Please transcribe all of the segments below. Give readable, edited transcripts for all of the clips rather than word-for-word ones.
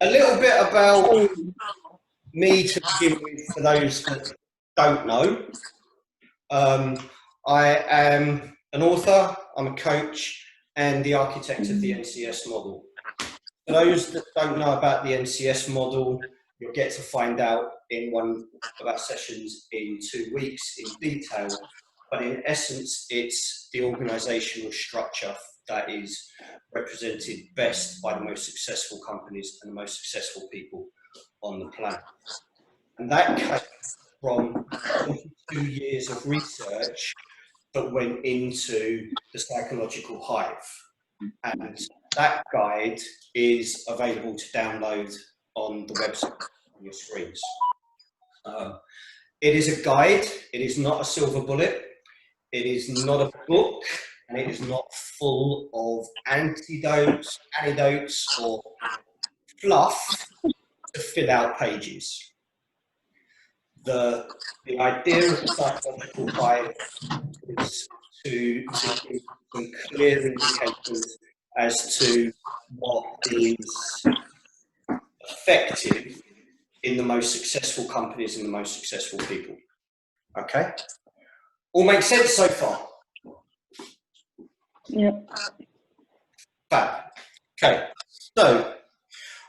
A little bit about me to begin with, for those that don't know. I am an author, I'm a coach, and the architect of the NCS model. For those that don't know about the NCS model, you'll get to find out in one of our sessions in 2 weeks in detail. But in essence, it's the organisational structure that is represented best by the most successful companies and the most successful people on the planet. And that came from 22 years of research that went into the psychological hive. And that guide is available to download on the website on your screens. It is a guide, it is not a silver bullet, it is not a book, and it is not full of antidotes, or fluff to fill out pages. The idea of the psychological hive is to give some clear indicators as to what is effective in the most successful companies and the most successful people. Okay? All makes sense so far? Yep. Fab. Okay. So,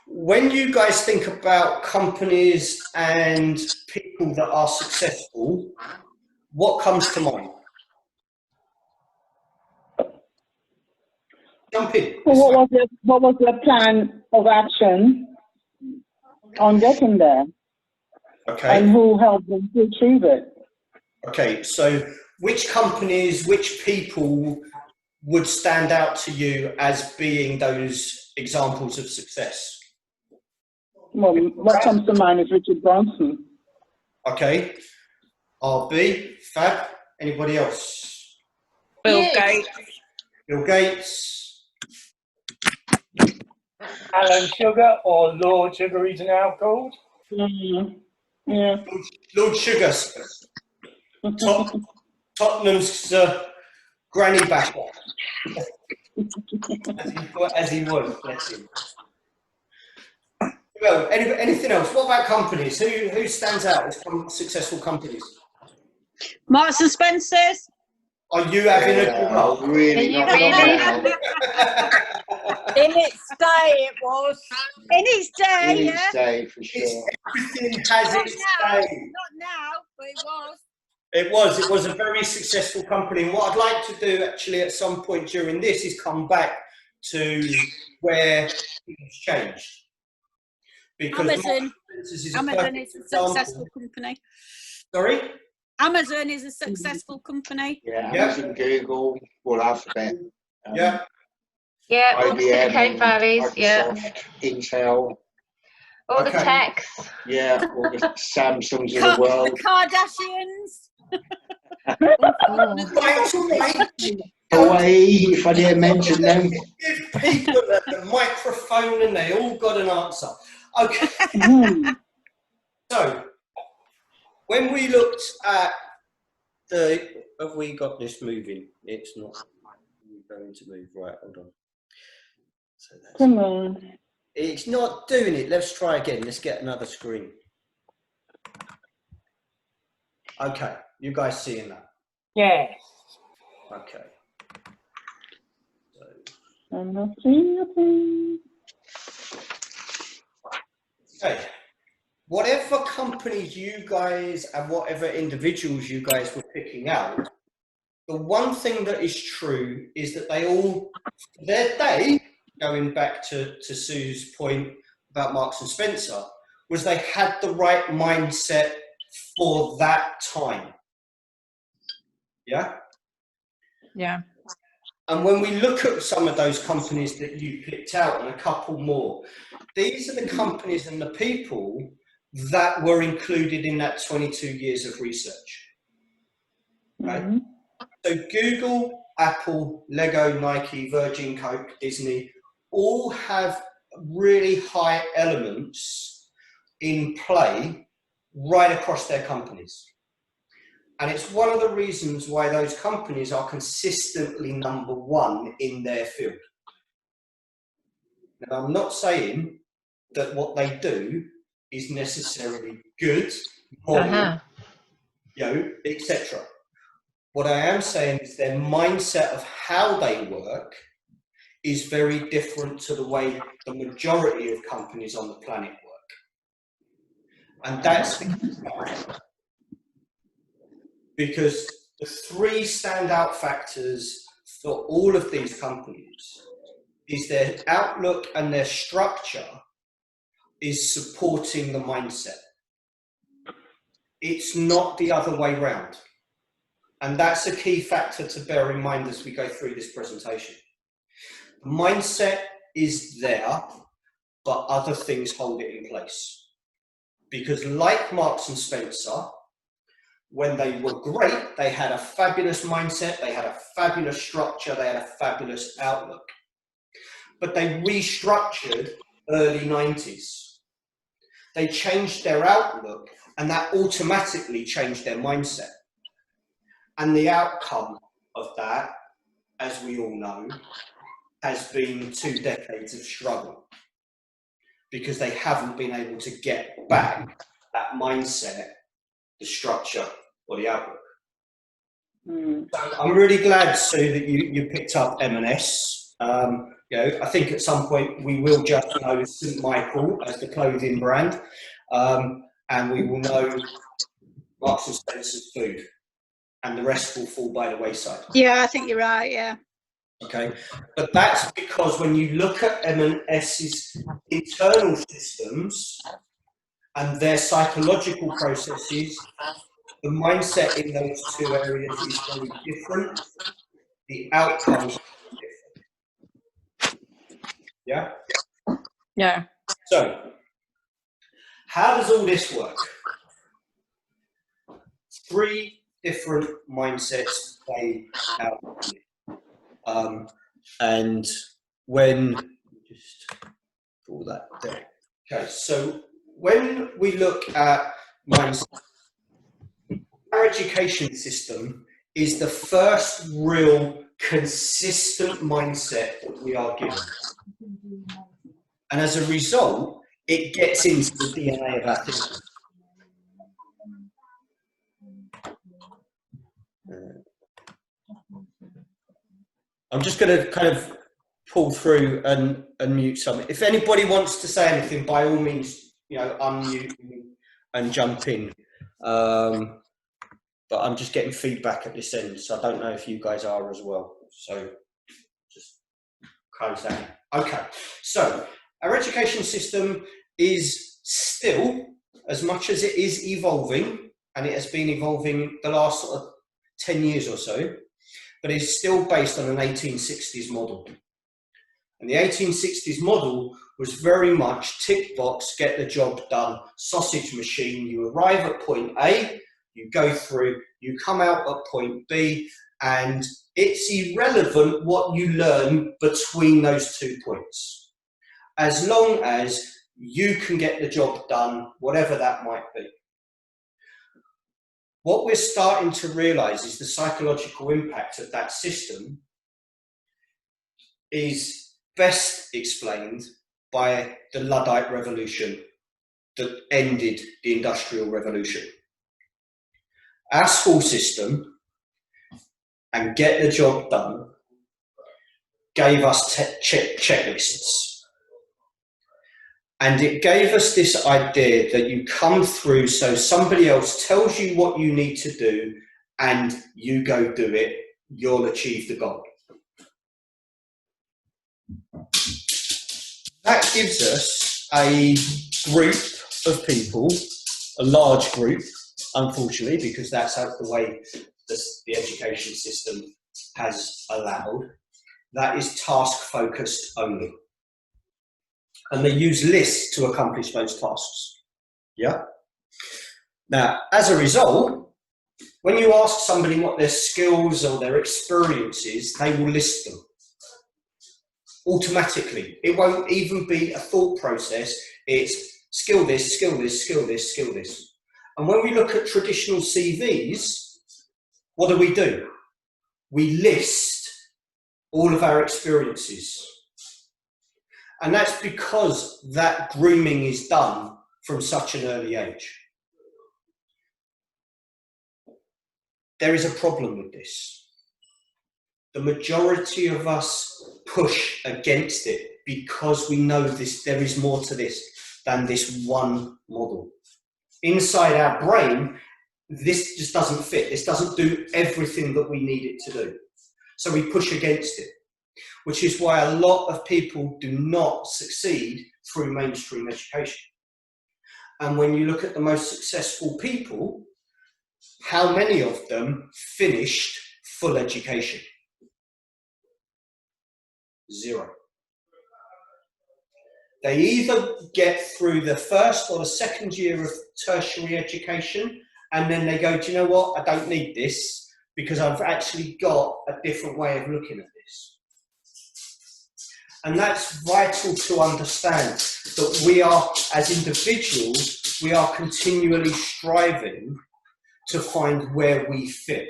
when you guys think about companies and people that are successful, what comes to mind? Jump in. So what was your plan of action on getting there? Okay. And who helped them to achieve it? Okay, so which companies, which people would stand out to you as being those examples of success? Well, what comes to mind is Richard Branson. Okay. RB, Fab, anybody else? Bill Gates. Bill Gates. Alan Sugar, or Lord Sugar, he's now called. Mm-hmm. Yeah. Lord Sugar. Tottenham's granny basher. as he was, bless him. Well, anything else? What about companies? Who stands out as successful companies? Marks and Spencer's. Are you having a good laugh? Really not now. In its day, it was. In its day, In yeah. its day, for sure. Everything has Not its now. day. Not now, but it was. It was a very successful company. And what I'd like to do actually at some point during this is come back to where things changed. Because Amazon is a successful company. Sorry? Amazon is a successful company. Yeah, Amazon, Google, all Alphabet. Yeah. Yeah, all the IBM, Silicon Valleys, yeah. Microsoft, Intel. All the techs. Yeah, all the Samsungs of the world. The Kardashians. Away, if I didn't mention them. Give people a microphone and they all got an answer. Okay. So, when we looked at have we got this moving? It's not going to move. Right, hold on. So Come on. It's not doing it. Let's try again. Let's get another screen. Okay, you guys seeing that? Yes. Okay. I'm not seeing a thing. Okay. Whatever companies you guys and whatever individuals you guys were picking out, the one thing that is true is that they all, their day, going back to Sue's point about Marks and Spencer, was they had the right mindset for that time. Yeah? Yeah. And when we look at some of those companies that you picked out and a couple more, these are the companies and the people that were included in that 22 years of research. Right? Mm-hmm. So Google, Apple, Lego, Nike, Virgin, Coke, Disney, all have really high elements in play right across their companies. And it's one of the reasons why those companies are consistently #1 in their field. Now, I'm not saying that what they do is necessarily good, moral, etc. What I am saying is their mindset of how they work is very different to the way the majority of companies on the planet work. And that's the key factor. Because the three standout factors for all of these companies is their outlook and their structure is supporting the mindset. It's not the other way round. And that's a key factor to bear in mind as we go through this presentation. The mindset is there, but other things hold it in place. Because like Marks and Spencer, when they were great, they had a fabulous mindset, they had a fabulous structure, they had a fabulous outlook. But they restructured early 90s. They changed their outlook, and that automatically changed their mindset. And the outcome of that, as we all know, has been 2 decades of struggle, because they haven't been able to get back that mindset, the structure, or the outlook. So I'm really glad, Sue, that you picked up M&S. I think at some point we will just know St. Michael as the clothing brand, and we will know Marks and Spencer's food, and the rest will fall by the wayside. Yeah, I think you're right, yeah. Okay, but that's because when you look at M&S's internal systems and their psychological processes, the mindset in those two areas is very different. The outcomes are different. Yeah? Yeah. So, how does all this work? 3 different mindsets play out. And when, just pull that down. Okay, so when we look at mindset, our education system is the first real consistent mindset that we are given. And as a result, it gets into the DNA of our thinking. I'm just going to kind of pull through and mute some. If anybody wants to say anything, by all means, unmute and jump in. But I'm just getting feedback at this end, so I don't know if you guys are as well. So just close that. Okay, so our education system is still, as much as it is evolving, and it has been evolving the last sort of 10 years or so, but it's still based on an 1860s model. And the 1860s model was very much tick box, get the job done, sausage machine. You arrive at point A, you go through, you come out at point B, and it's irrelevant what you learn between those 2 points, as long as you can get the job done, whatever that might be. What we're starting to realise is the psychological impact of that system is best explained by the Luddite Revolution that ended the Industrial Revolution. Our school system and get the job done gave us checklists. And it gave us this idea that you come through, so somebody else tells you what you need to do and you go do it, you'll achieve the goal. That gives us a group of people, a large group, unfortunately, because that's how the way the education system has allowed, that is task-focused only. And they use lists to accomplish those tasks. Yeah? Now, as a result, when you ask somebody what their skills or their experience is, they will list them automatically. It won't even be a thought process. It's skill this, skill this, skill this, skill this. And when we look at traditional CVs, what do? We list all of our experiences. And that's because that grooming is done from such an early age. There is a problem with this. The majority of us push against it because we know there is more to this than this one model. Inside our brain, this just doesn't fit. This doesn't do everything that we need it to do. So we push against it, which is why a lot of people do not succeed through mainstream education. And when you look at the most successful people, how many of them finished full education? 0. They either get through the first or the second year of tertiary education, and then they go, do you know what? I don't need this because I've actually got a different way of looking at this. And that's vital to understand, that we are, as individuals, we are continually striving to find where we fit.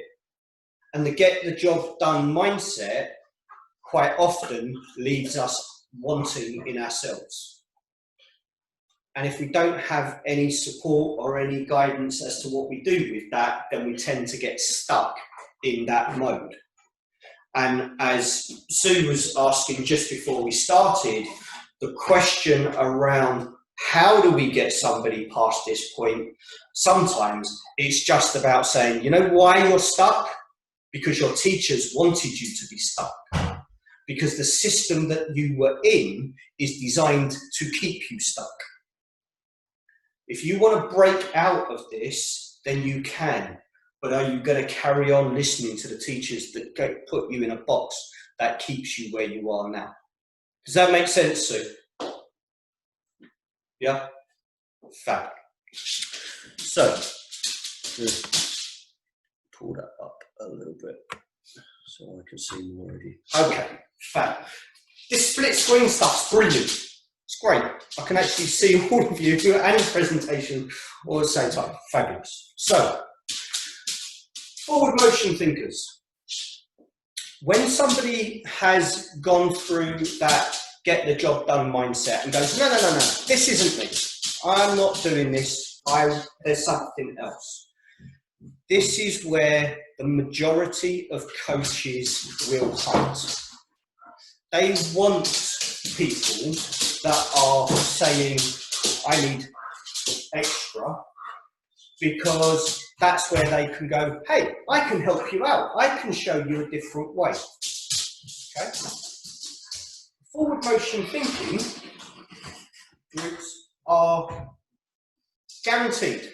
And the get the job done mindset quite often leaves us wanting in ourselves. And if we don't have any support or any guidance as to what we do with that, then we tend to get stuck in that mode. And as Sue was asking just before we started, the question around how do we get somebody past this point, sometimes it's just about saying, you know why you're stuck? Because your teachers wanted you to be stuck. Because the system that you were in is designed to keep you stuck. If you want to break out of this, then you can. But are you going to carry on listening to the teachers that put you in a box that keeps you where you are now? Does that make sense, Sue? Yeah? Fab. So, pull that up a little bit so I can see more of you. Okay, fab. This split screen stuff's brilliant. It's great. I can actually see all of you and the presentation all at the same time. Fabulous. So, forward motion thinkers. When somebody has gone through that get the job done mindset and goes, no, this isn't me. I'm not doing this. There's something else. This is where the majority of coaches will hunt. They want people that are saying, I need extra, because that's where they can go, hey, I can help you out. I can show you a different way. Okay? Forward motion thinking groups are guaranteed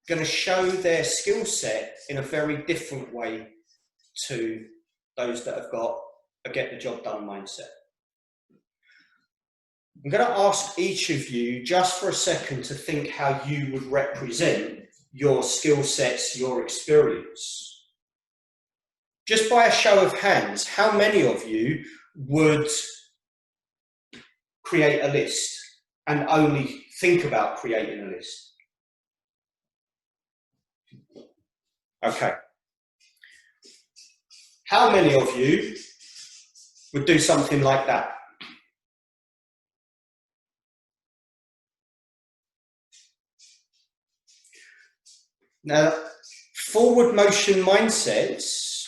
going to show their skill set in a very different way to those that have got a get the job done mindset. I'm going to ask each of you just for a second to think how you would represent your skill sets, your experience. Just by a show of hands, how many of you would create a list and only think about creating a list? Okay. How many of you would do something like that? Now, forward motion mindsets,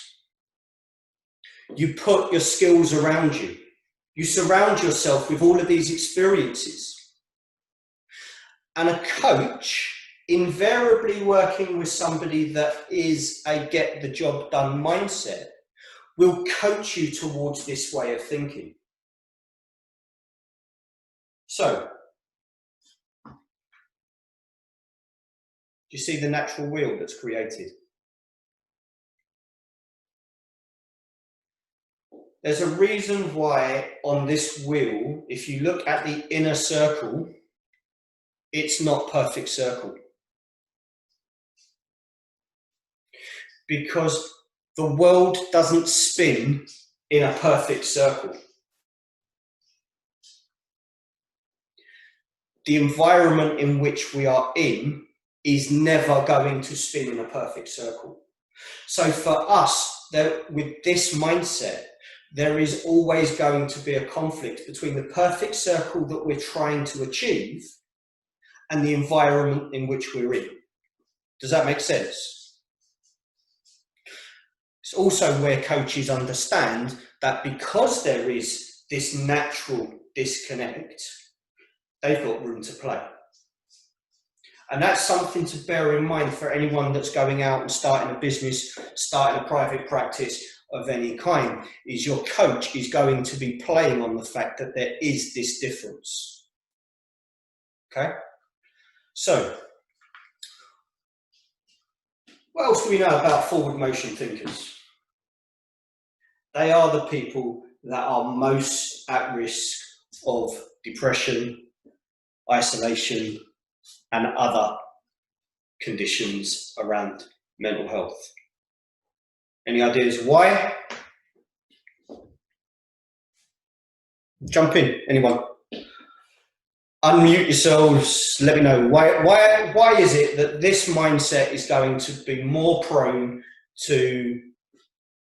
you put your skills around you. You surround yourself with all of these experiences. And a coach, invariably working with somebody that is a get the job done mindset, will coach you towards this way of thinking. So, do you see the natural wheel that's created? There's a reason why on this wheel, if you look at the inner circle, it's not perfect circle. Because the world doesn't spin in a perfect circle. The environment in which we are in is never going to spin in a perfect circle. So for us, with this mindset, there is always going to be a conflict between the perfect circle that we're trying to achieve and the environment in which we're in. Does that make sense? It's also where coaches understand that because there is this natural disconnect, they've got room to play. And that's something to bear in mind for anyone that's going out and starting a business, starting a private practice of any kind, is your coach is going to be playing on the fact that there is this difference. Okay? So, what else do we know about forward motion thinkers? They are the people that are most at risk of depression, isolation, and other conditions around mental health. Any ideas why? Jump in, anyone. Unmute yourselves, let me know. Why is it that this mindset is going to be more prone to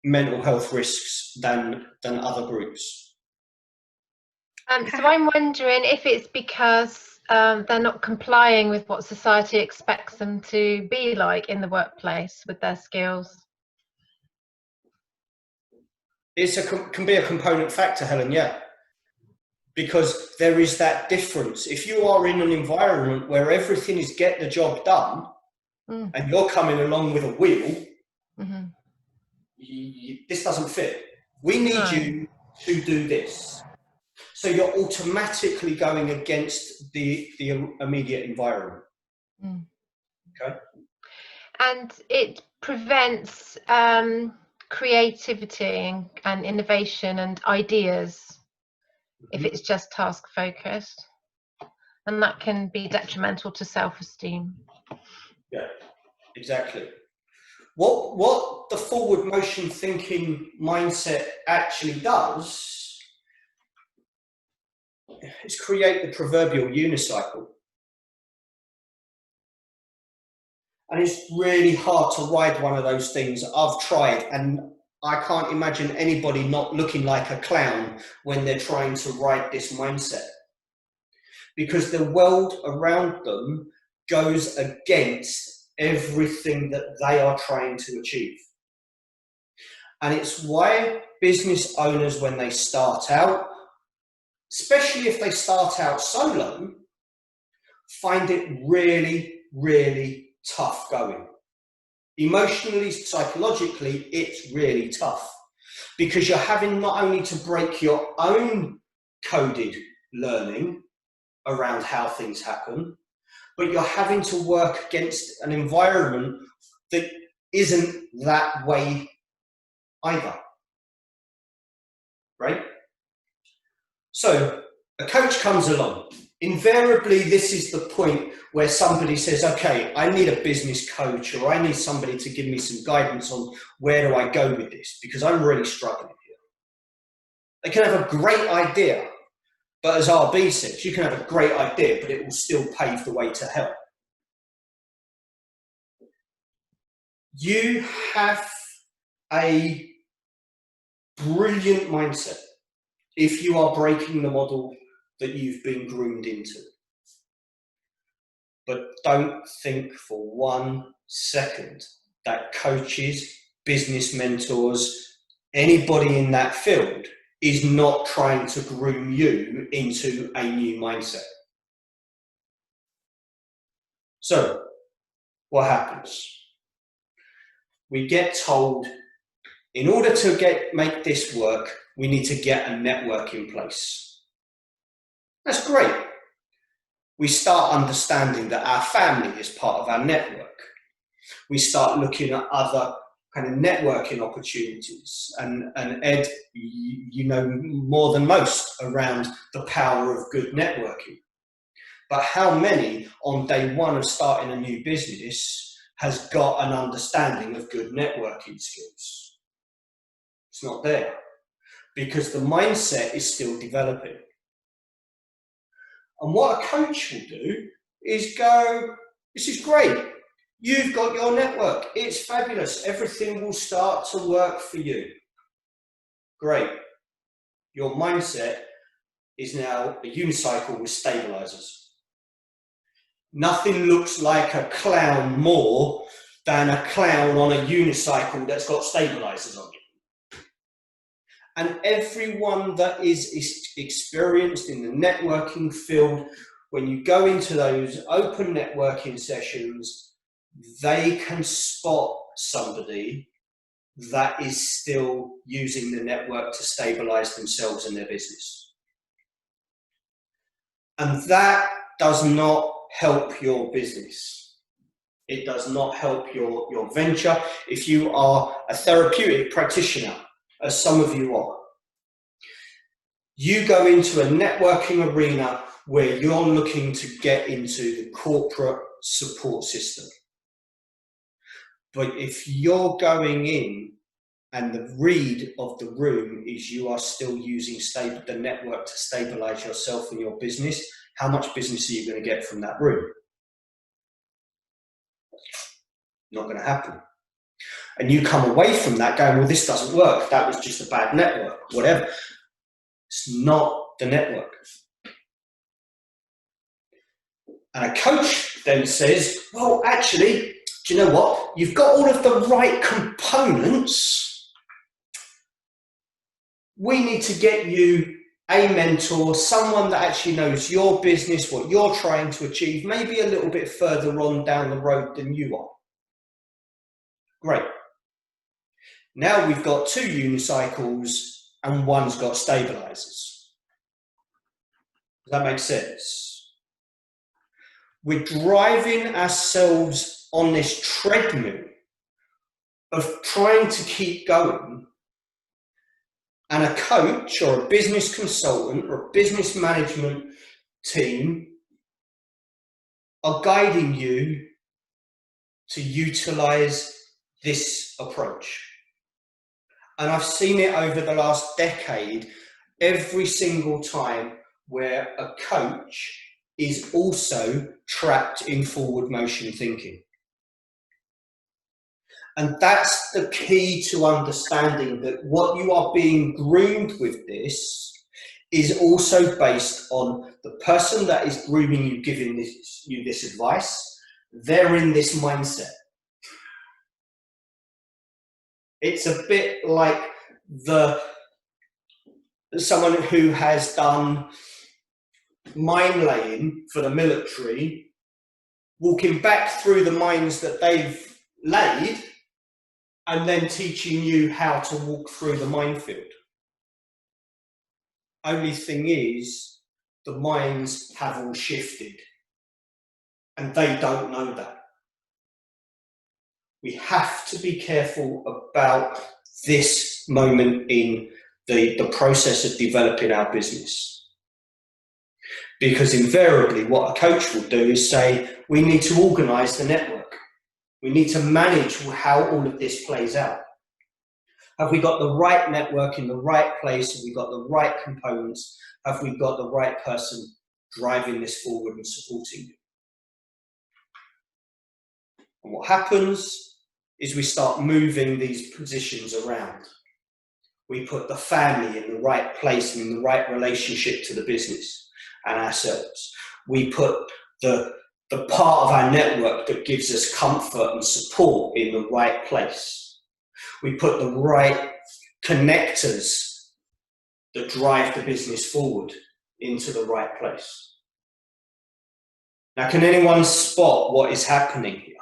mental health risks than other groups? So I'm wondering if it's because they're not complying with what society expects them to be like in the workplace with their skills. Can be a component factor, Helen, yeah. Because there is that difference. If you are in an environment where everything is get the job done, and you're coming along with a wheel, this doesn't fit. We need you to do this. So you're automatically going against the immediate environment. Okay. And it prevents creativity and innovation and ideas if it's just task focused, and that can be detrimental to self-esteem. Yeah, exactly. What the forward motion thinking mindset actually does is create the proverbial unicycle. And it's really hard to ride one of those things. I've tried, and I can't imagine anybody not looking like a clown when they're trying to ride this mindset. Because the world around them goes against everything that they are trying to achieve. And it's why business owners, when they start out, especially if they start out solo, find it really, really tough going. Emotionally, psychologically, it's really tough because you're having not only to break your own coded learning around how things happen, but you're having to work against an environment that isn't that way either, right? So a coach comes along. Invariably, this is the point where somebody says, okay, I need a business coach, or I need somebody to give me some guidance on where do I go with this, because I'm really struggling here. They can have a great idea, but as RB says, you can have a great idea, but it will still pave the way to hell. You have a brilliant mindset if you are breaking the model that you've been groomed into. But don't think for 1 second that coaches, business mentors, anybody in that field is not trying to groom you into a new mindset. So, what happens? We get told, in order to make this work, we need to get a network in place. That's great. We start understanding that our family is part of our network. We start looking at other kind of networking opportunities. And Ed, you know more than most around the power of good networking. But how many on day one of starting a new business has got an understanding of good networking skills? It's not there because the mindset is still developing. And what a coach will do is go, this is great. You've got your network. It's fabulous. Everything will start to work for you. Great. Your mindset is now a unicycle with stabilizers. Nothing looks like a clown more than a clown on a unicycle that's got stabilizers on it. And everyone that is experienced in the networking field, when you go into those open networking sessions, they can spot somebody that is still using the network to stabilize themselves and their business. And that does not help your business. It does not help your venture. If you are a therapeutic practitioner, as some of you are, you go into a networking arena where you're looking to get into the corporate support system. But if you're going in and the read of the room is you are still using the network to stabilize yourself and your business, how much business are you going to get from that room? Not going to happen. And you come away from that going, well, this doesn't work. That was just a bad network, whatever. It's not the network. And a coach then says, well, actually, do you know what? You've got all of the right components. We need to get you a mentor, someone that actually knows your business, what you're trying to achieve, maybe a little bit further on down the road than you are. Great. Now we've got 2 unicycles and one's got stabilizers. Does that make sense? We're driving ourselves on this treadmill of trying to keep going, and a coach or a business consultant or a business management team are guiding you to utilize this approach. And I've seen it over the last decade, every single time where a coach is also trapped in forward motion thinking. And that's the key to understanding that what you are being groomed with this is also based on the person that is grooming you, giving you this advice. They're in this mindset. It's a bit like someone who has done mine laying for the military, walking back through the mines that they've laid and then teaching you how to walk through the minefield. Only thing is, the mines have all shifted and they don't know that. We have to be careful about this moment in the process of developing our business. Because invariably what a coach will do is say, we need to organize the network. We need to manage how all of this plays out. Have we got the right network in the right place? Have we got the right components? Have we got the right person driving this forward and supporting you? And what happens is we start moving these positions around. We put the family in the right place and in the right relationship to the business and ourselves. We put the part of our network that gives us comfort and support in the right place. We put the right connectors that drive the business forward into the right place. Now, can anyone spot what is happening here?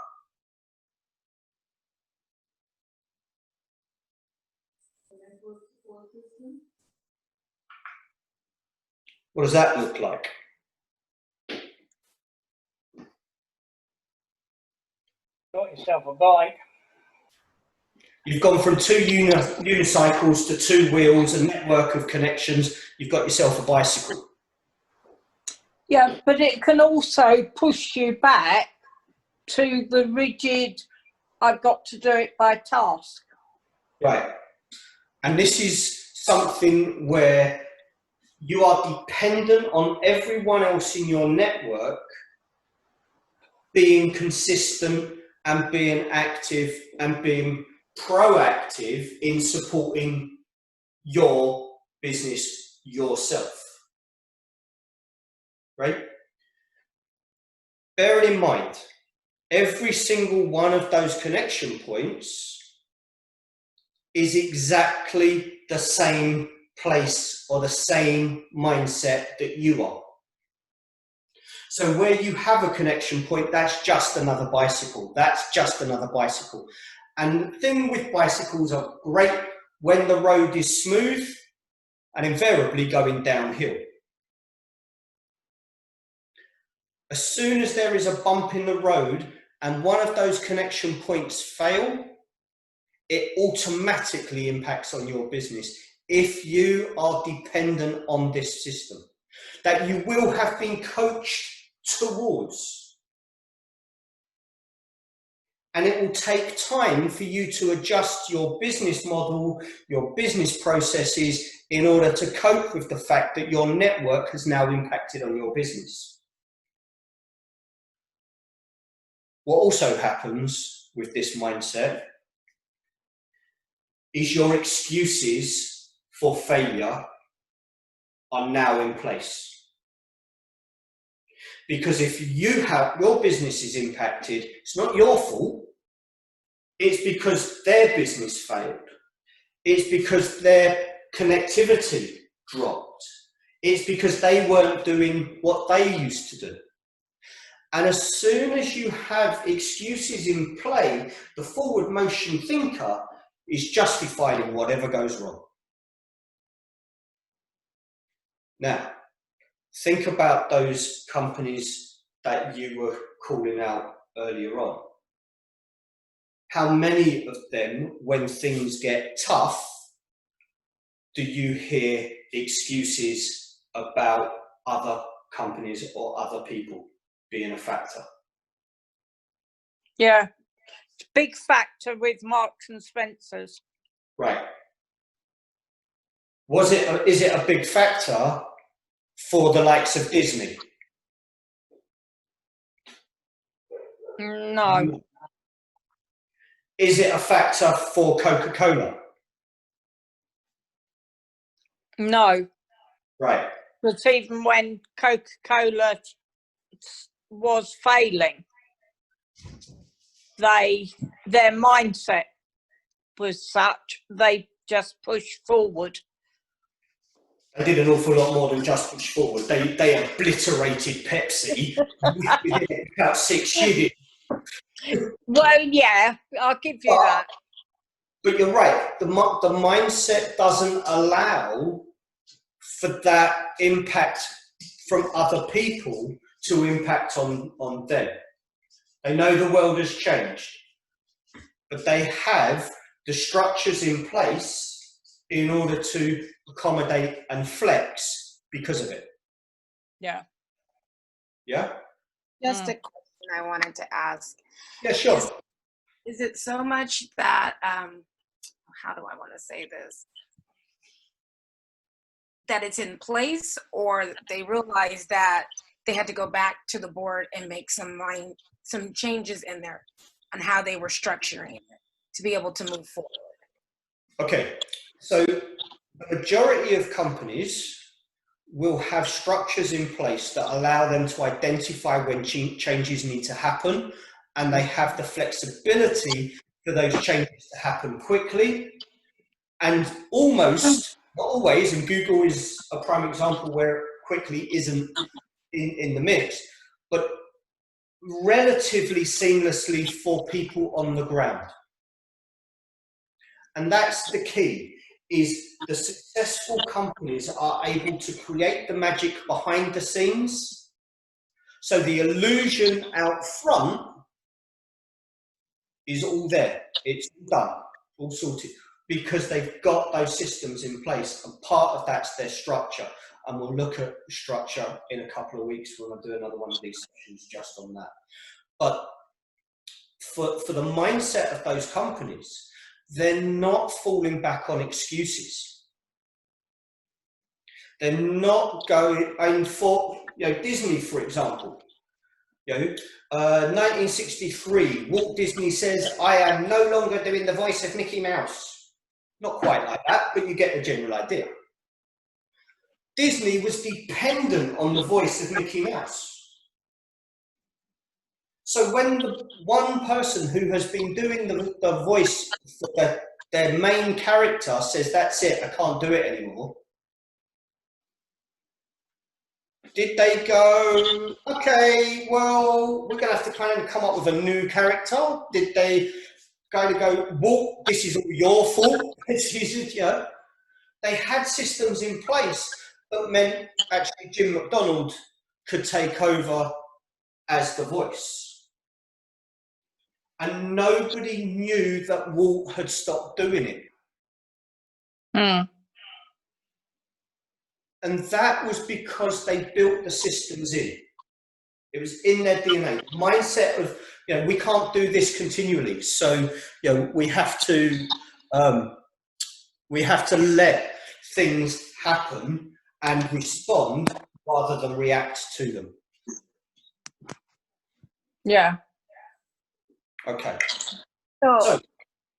What does that look like? Got yourself a bike. You've gone from 2 unicycles to 2 wheels, a network of connections. You've got yourself a bicycle. Yeah, but it can also push you back to the rigid, I've got to do it by task. Right. And this is something where you are dependent on everyone else in your network being consistent and being active and being proactive in supporting your business yourself, right? Bearing in mind, every single one of those connection points is exactly the same place or the same mindset that you are. So where you have a connection point, that's just another bicycle. That's just another bicycle. And the thing with bicycles are great when the road is smooth and invariably going downhill. As soon as there is a bump in the road and one of those connection points fail, it automatically impacts on your business if you are dependent on this system that you will have been coached towards. And it will take time for you to adjust your business model, your business processes in order to cope with the fact that your network has now impacted on your business. What also happens with this mindset is your excuses for failure are now in place. Because if your business is impacted, it's not your fault. It's because their business failed. It's because their connectivity dropped. It's because they weren't doing what they used to do. And as soon as you have excuses in play, the forward motion thinker is justified in whatever goes wrong. Now, think about those companies that you were calling out earlier on. How many of them, when things get tough, do you hear excuses about other companies or other people being a factor? Yeah, big factor with Marks and Spencer's. Right. Is it a big factor for the likes of Disney? No. Is it a factor for Coca-Cola? No. Right. But even when Coca-Cola was failing, their mindset was such, they just pushed forward. They did an awful lot more than just push forward. They obliterated Pepsi within about 6 years. Well, yeah, I'll give you that. But you're right. The mindset doesn't allow for that impact from other people to impact on them. They know the world has changed, but they have the structures in place in order to accommodate and flex because of it. Yeah. Yeah? Just a question I wanted to ask. Yeah, sure. Is it so much that, how do I want to say this? That it's in place, or they realize that they had to go back to the board and make some changes in there on how they were structuring it to be able to move forward? Okay. So the majority of companies will have structures in place that allow them to identify when changes need to happen, and they have the flexibility for those changes to happen quickly. And almost, not always, and Google is a prime example where quickly isn't in the mix, but relatively seamlessly for people on the ground. And that's the key, is the successful companies are able to create the magic behind the scenes. So the illusion out front is all there. It's done, all sorted, because they've got those systems in place. And part of that's their structure. And we'll look at structure in a couple of weeks when I do another one of these sessions just on that. But for the mindset of those companies, they're not falling back on excuses. They're not going, and for Disney, for example, 1963, Walt Disney says, "I am no longer doing the voice of Mickey Mouse." Not quite like that, but you get the general idea. Disney was dependent on the voice of Mickey Mouse. So when the one person who has been doing the voice for their main character says, that's it, I can't do it anymore, did they go, okay, well, we're going to have to kind of come up with a new character? Did they kind of go, well, this is all your fault? They had systems in place that meant actually Jim McDonald could take over as the voice. And nobody knew that Walt had stopped doing it. And that was because they built the systems in. It was in their DNA. Mindset of, we can't do this continually. So, we have to let things happen and respond rather than react to them. Yeah. Okay. So in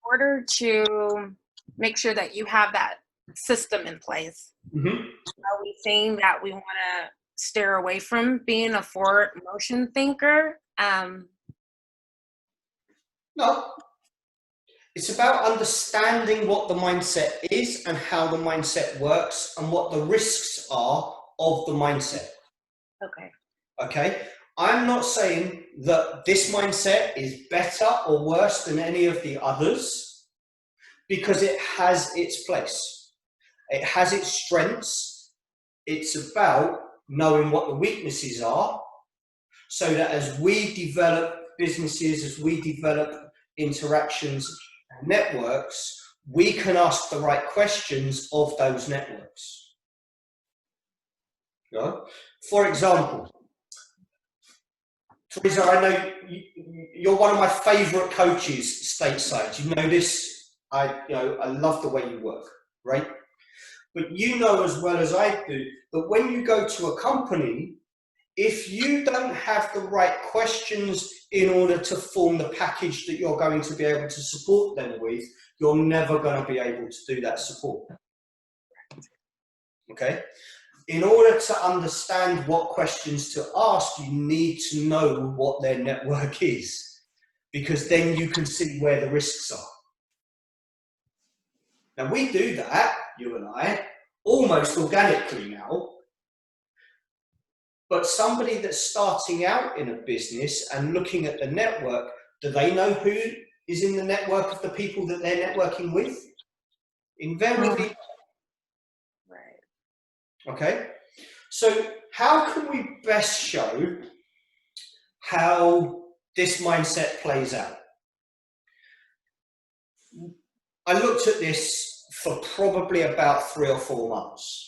order to make sure that you have that system in place, are we saying that we want to steer away from being a forward motion thinker? No. It's about understanding what the mindset is and how the mindset works and what the risks are of the mindset. Okay? I'm not saying that this mindset is better or worse than any of the others, because it has its place. It has its strengths. It's about knowing what the weaknesses are, so that as we develop businesses, as we develop interactions and networks, we can ask the right questions of those networks. For example, Teresa, I know you're one of my favourite coaches stateside. You know this. I love the way you work, right? But you know as well as I do that when you go to a company, if you don't have the right questions in order to form the package that you're going to be able to support them with, you're never going to be able to do that support. Okay? In order to understand what questions to ask, you need to know what their network is, because then you can see where the risks are. Now, we do that, you and I, almost organically now, but somebody that's starting out in a business and looking at the network, do they know who is in the network of the people that they're networking with? Invariably. Right. Okay? So how can we best show how this mindset plays out? I looked at this for probably about 3 or 4 months.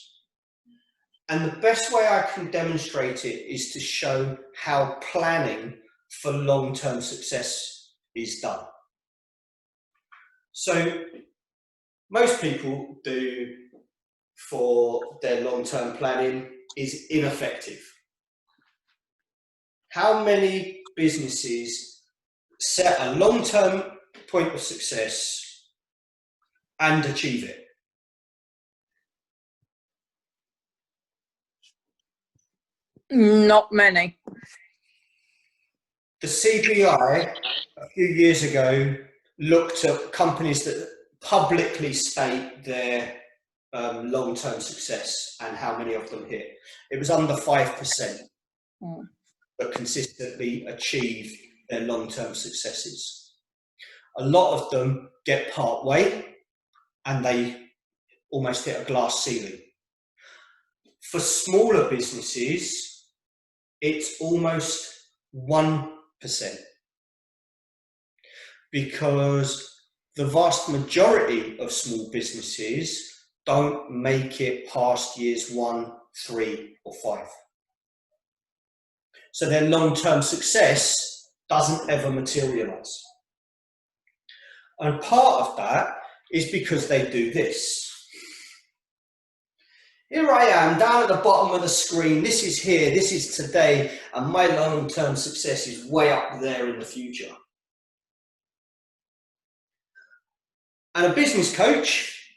And the best way I can demonstrate it is to show how planning for long-term success is done. So most people do for their long-term planning is ineffective. How many businesses set a long-term point of success and achieve it? Not many. The CPI a few years ago looked at companies that publicly state their long-term success and how many of them hit. It was under 5% that consistently achieve their long-term successes. A lot of them get part way and they almost hit a glass ceiling. For smaller businesses, it's almost 1%, because the vast majority of small businesses don't make it past years 1, 3, or 5. So their long-term success doesn't ever materialize. And part of that is because they do this. Here I am, down at the bottom of the screen. This is here, this is today, and my long-term success is way up there in the future. And a business coach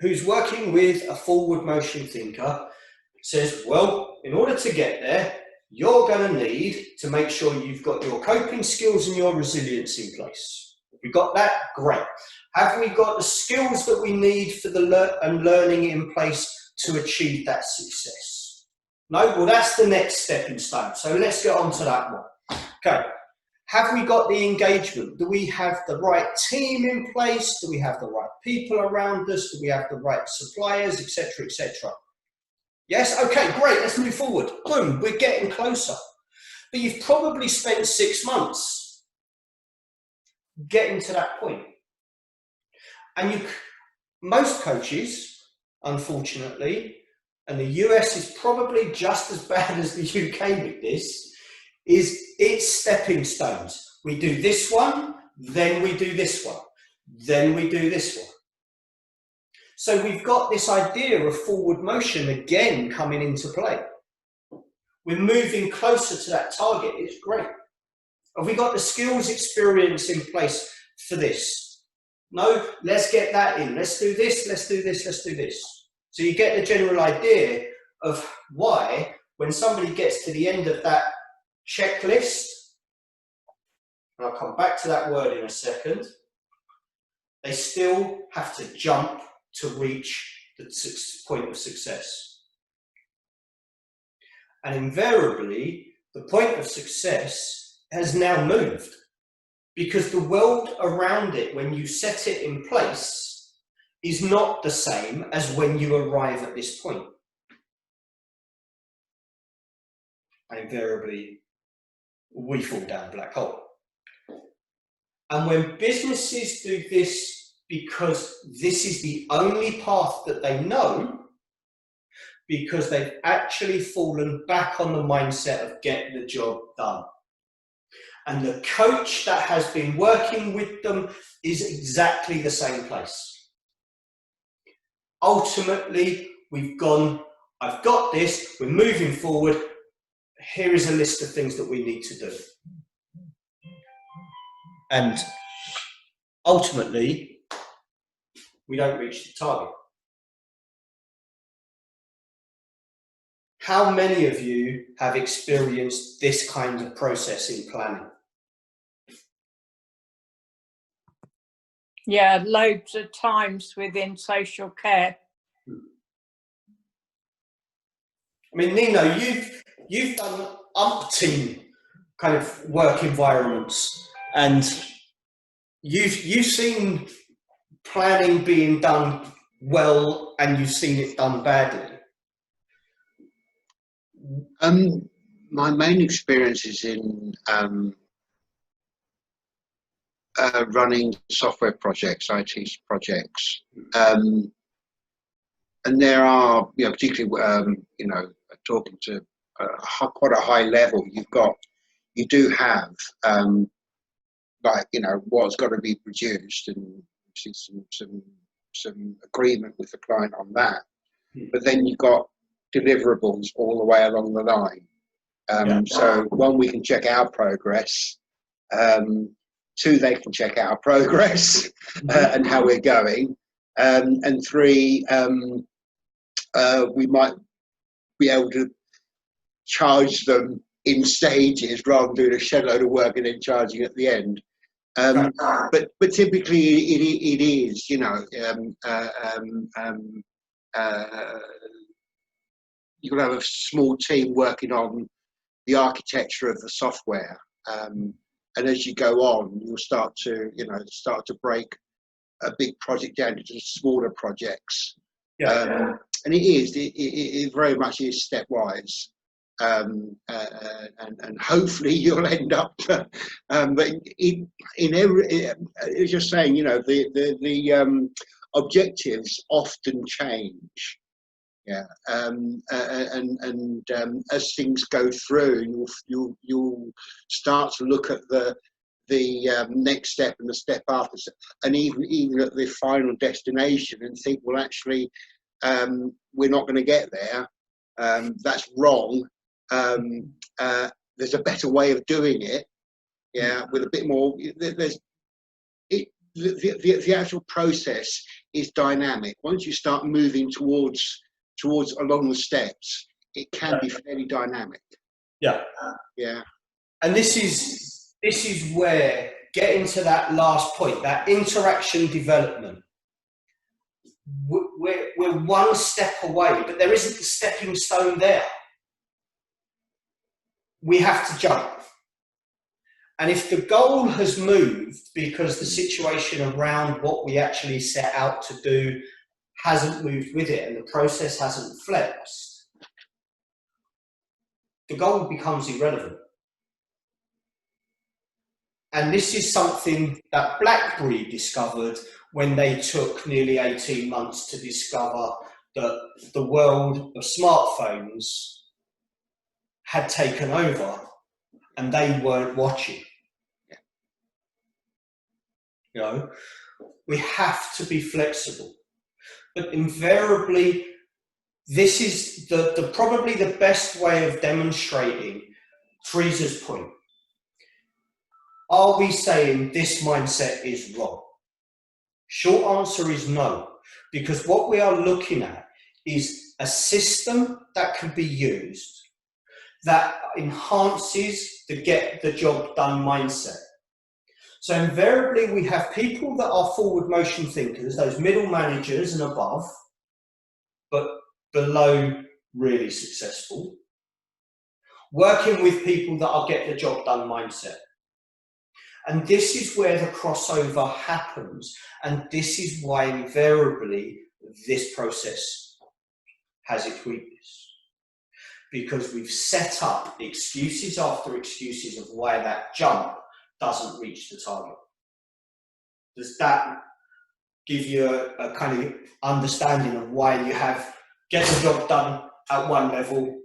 who's working with a forward motion thinker says, well, in order to get there, you're going to need to make sure you've got your coping skills and your resilience in place. Have we got that? Great. Have we got the skills that we need for the learning in place to achieve that success? No? Well, that's the next stepping stone. So let's get on to that one. Okay. Have we got the engagement? Do we have the right team in place? Do we have the right people around us? Do we have the right suppliers, etc., etc.? Yes? Okay, great. Let's move forward. Boom, we're getting closer. But you've probably spent 6 months getting to that point. And most coaches, unfortunately, and the US is probably just as bad as the UK with this, is it's stepping stones. We do this one, then we do this one, then we do this one. So we've got this idea of forward motion again coming into play. We're moving closer to that target. It's great. Have we got the skills experience in place for this? No, let's get that in. Let's do this, let's do this, let's do this. So you get the general idea of why, when somebody gets to the end of that checklist, and I'll come back to that word in a second, they still have to jump to reach the point of success. And invariably, the point of success has now moved, because the world around it, when you set it in place, is not the same as when you arrive at this point. And invariably, we fall down a black hole. And when businesses do this because this is the only path that they know, because they've actually fallen back on the mindset of getting the job done. And the coach that has been working with them is exactly the same place. Ultimately, we've gone, I've got this, we're moving forward. Here is a list of things that we need to do. And ultimately, we don't reach the target. How many of you have experienced this kind of process in planning? Yeah, loads of times within social care. I mean, Nino, you've done umpteen kind of work environments, and you've seen planning being done well, and you've seen it done badly. My main experience is in running software projects, IT projects, and there are, particularly, talking to quite a high level. You do have, what's got to be produced, and some agreement with the client on that. But then you've got deliverables all the way along the line. So one, we can check our progress. Two, they can check our progress and how we're going. And three, we might be able to charge them in stages rather than doing a shed load of work and then charging at the end. But typically it is, you can have a small team working on the architecture of the software, and as you go on, you'll start to break a big project down into smaller projects. And it very much is stepwise, and hopefully you'll end up. But in every, it's just saying, the objectives often change. And as things go through, you'll start to look at the next step and the step after, and even at the final destination, and think, well, actually, we're not going to get there. That's wrong. There's a better way of doing it. With a bit more. the actual process is dynamic. Once you start moving towards along the steps, it can be fairly dynamic. Yeah. Yeah. And this is where getting to that last point, that interaction development, we're one step away, but there isn't the stepping stone there. We have to jump. And if the goal has moved because the situation around what we actually set out to do hasn't moved with it and the process hasn't flexed, the goal becomes irrelevant. And this is something that BlackBerry discovered when they took nearly 18 months to discover that the world of smartphones had taken over and they weren't watching. You know, we have to be flexible. But invariably, this is probably the best way of demonstrating Teresa's point. Are we saying this mindset is wrong? Short answer is no, because what we are looking at is a system that can be used that enhances the get the job done mindset. So invariably we have people that are forward motion thinkers, those middle managers and above, but below really successful, working with people that are get the job done mindset. And this is where the crossover happens. And this is why invariably this process has its weakness. Because we've set up excuses after excuses of why that jump doesn't reach the target. Does that give you a kind of understanding of why you have get the job done at one level,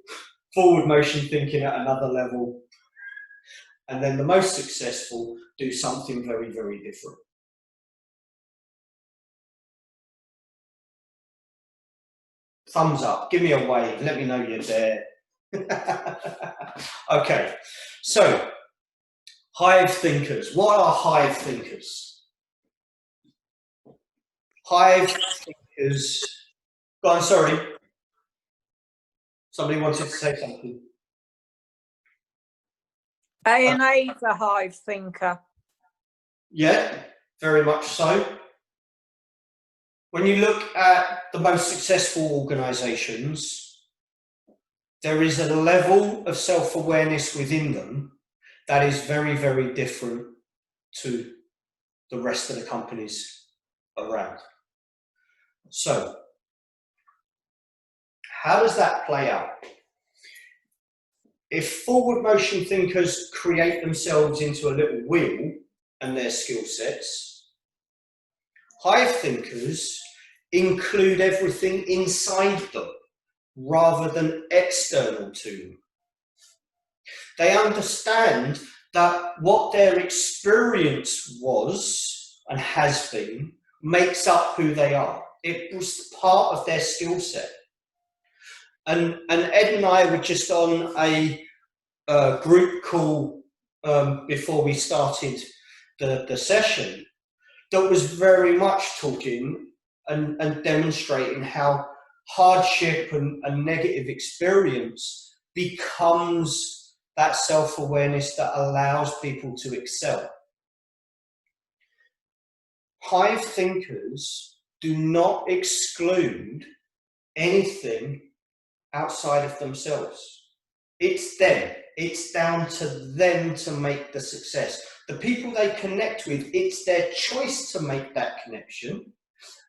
forward motion thinking at another level, and then the most successful do something very, very different? Thumbs up, give me a wave, let me know you're there. Okay, so Hive thinkers. What are Hive thinkers? Hive thinkers. Go on, sorry. Somebody wanted to say something. A&A is a Hive thinker. Yeah, very much so. When you look at the most successful organisations, there is a level of self-awareness within them that is very, very different to the rest of the companies around. So, how does that play out? If forward motion thinkers create themselves into a little wheel and their skill sets, Hive thinkers include everything inside them rather than external to them. They understand that what their experience was and has been makes up who they are. It was part of their skill set. And Ed and I were just on a group call before we started the session that was very much talking and demonstrating how hardship and negative experience becomes that self-awareness that allows people to excel. Hive thinkers do not exclude anything outside of themselves. It's them. It's down to them to make the success. The people they connect with, it's their choice to make that connection.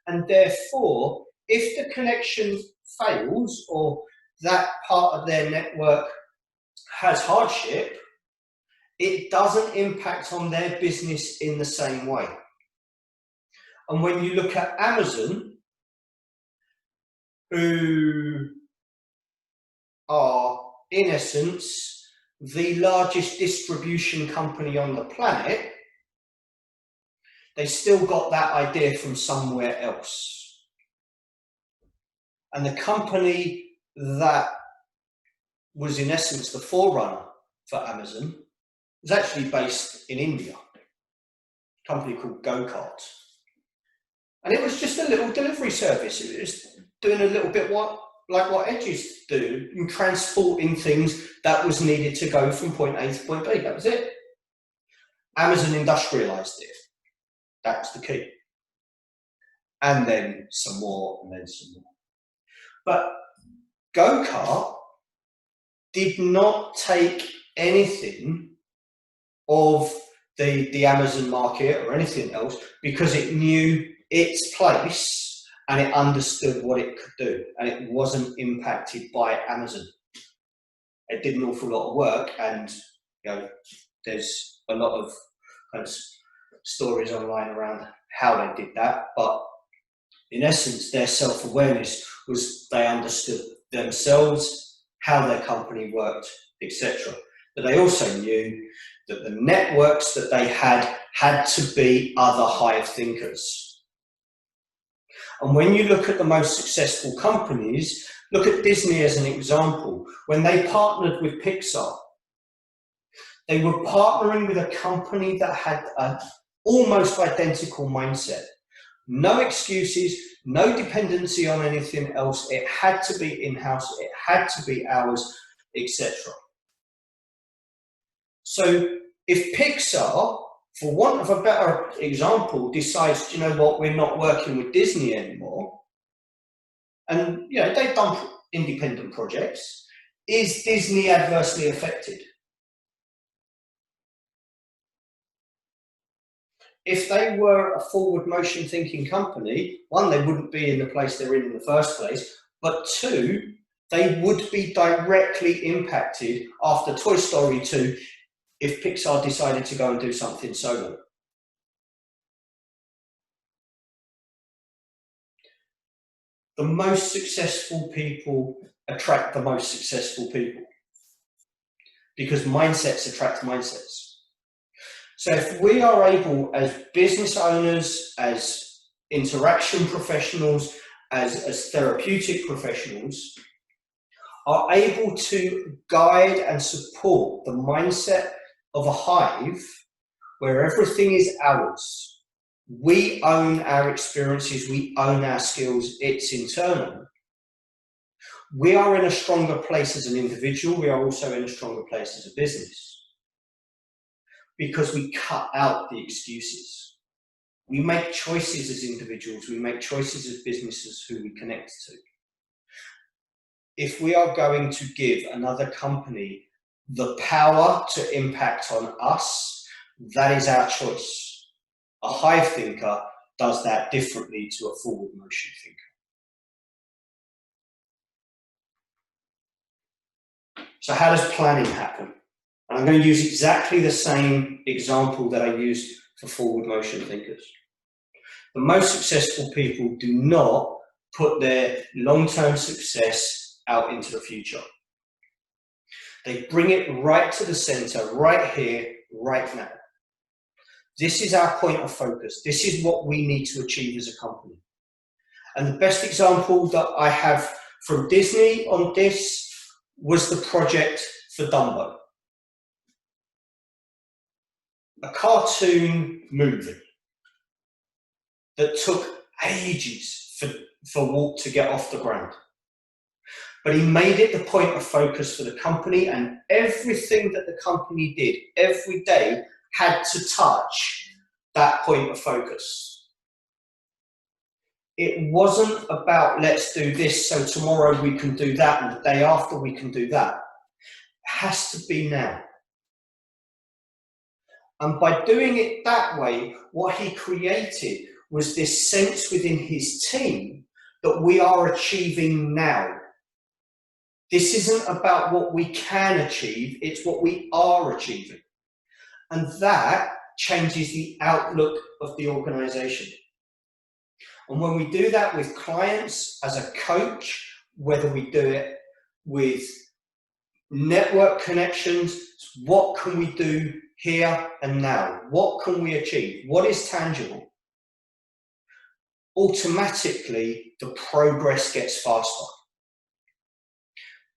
And therefore, if the connection fails or that part of their network has hardship, it doesn't impact on their business in the same way. And when you look at Amazon, who are, in essence, the largest distribution company on the planet, they still got that idea from somewhere else. And the company that was, in essence, the forerunner for Amazon was actually based in India, company called Go-Kart. And it was just a little delivery service. It was doing a little bit like what Edge used to do, and transporting things that was needed to go from point A to point B. That was it. Amazon industrialized it. That was the key. And then some more, and then some more. But Go-Kart did not take anything of the Amazon market or anything else, because it knew its place and it understood what it could do, and it wasn't impacted by Amazon. It did an awful lot of work, and there's a lot of kind of stories online around how they did that, but in essence, their self-awareness was they understood themselves, how their company worked, etc. But they also knew that the networks that they had to be other Hive thinkers. And when you look at the most successful companies, look at Disney as an example. When they partnered with Pixar, they were partnering with a company that had an almost identical mindset. No excuses, no dependency on anything else. It had to be in-house, it had to be ours, etc. So if Pixar, for want of a better example, decides, you know what, we're not working with Disney anymore, and they've done independent projects, is Disney adversely affected? If they were a forward motion thinking company, one, they wouldn't be in the place they're in the first place, but two, they would be directly impacted after Toy Story 2 if Pixar decided to go and do something solo. The most successful people attract the most successful people, because mindsets attract mindsets. So if we are able, as business owners, as interaction professionals, as therapeutic professionals, are able to guide and support the mindset of a hive where everything is ours, we own our experiences, we own our skills, it's internal, we are in a stronger place as an individual, we are also in a stronger place as a business. Because we cut out the excuses. We make choices as individuals, we make choices as businesses who we connect to. If we are going to give another company the power to impact on us, that is our choice. A Hive thinker does that differently to a forward motion thinker. So how does planning happen? And I'm going to use exactly the same example that I used for forward motion thinkers. The most successful people do not put their long-term success out into the future. They bring it right to the center, right here, right now. This is our point of focus. This is what we need to achieve as a company. And the best example that I have from Disney on this was the project for Dumbo. A cartoon movie that took ages for Walt to get off the ground. But he made it the point of focus for the company, and everything that the company did every day had to touch that point of focus. It wasn't about let's do this so tomorrow we can do that and the day after we can do that. It has to be now. And by doing it that way, what he created was this sense within his team that we are achieving now. This isn't about what we can achieve, it's what we are achieving. And that changes the outlook of the organization. And when we do that with clients, as a coach, whether we do it with network connections, what can we do here and now? What can we achieve? What is tangible? Automatically, the progress gets faster,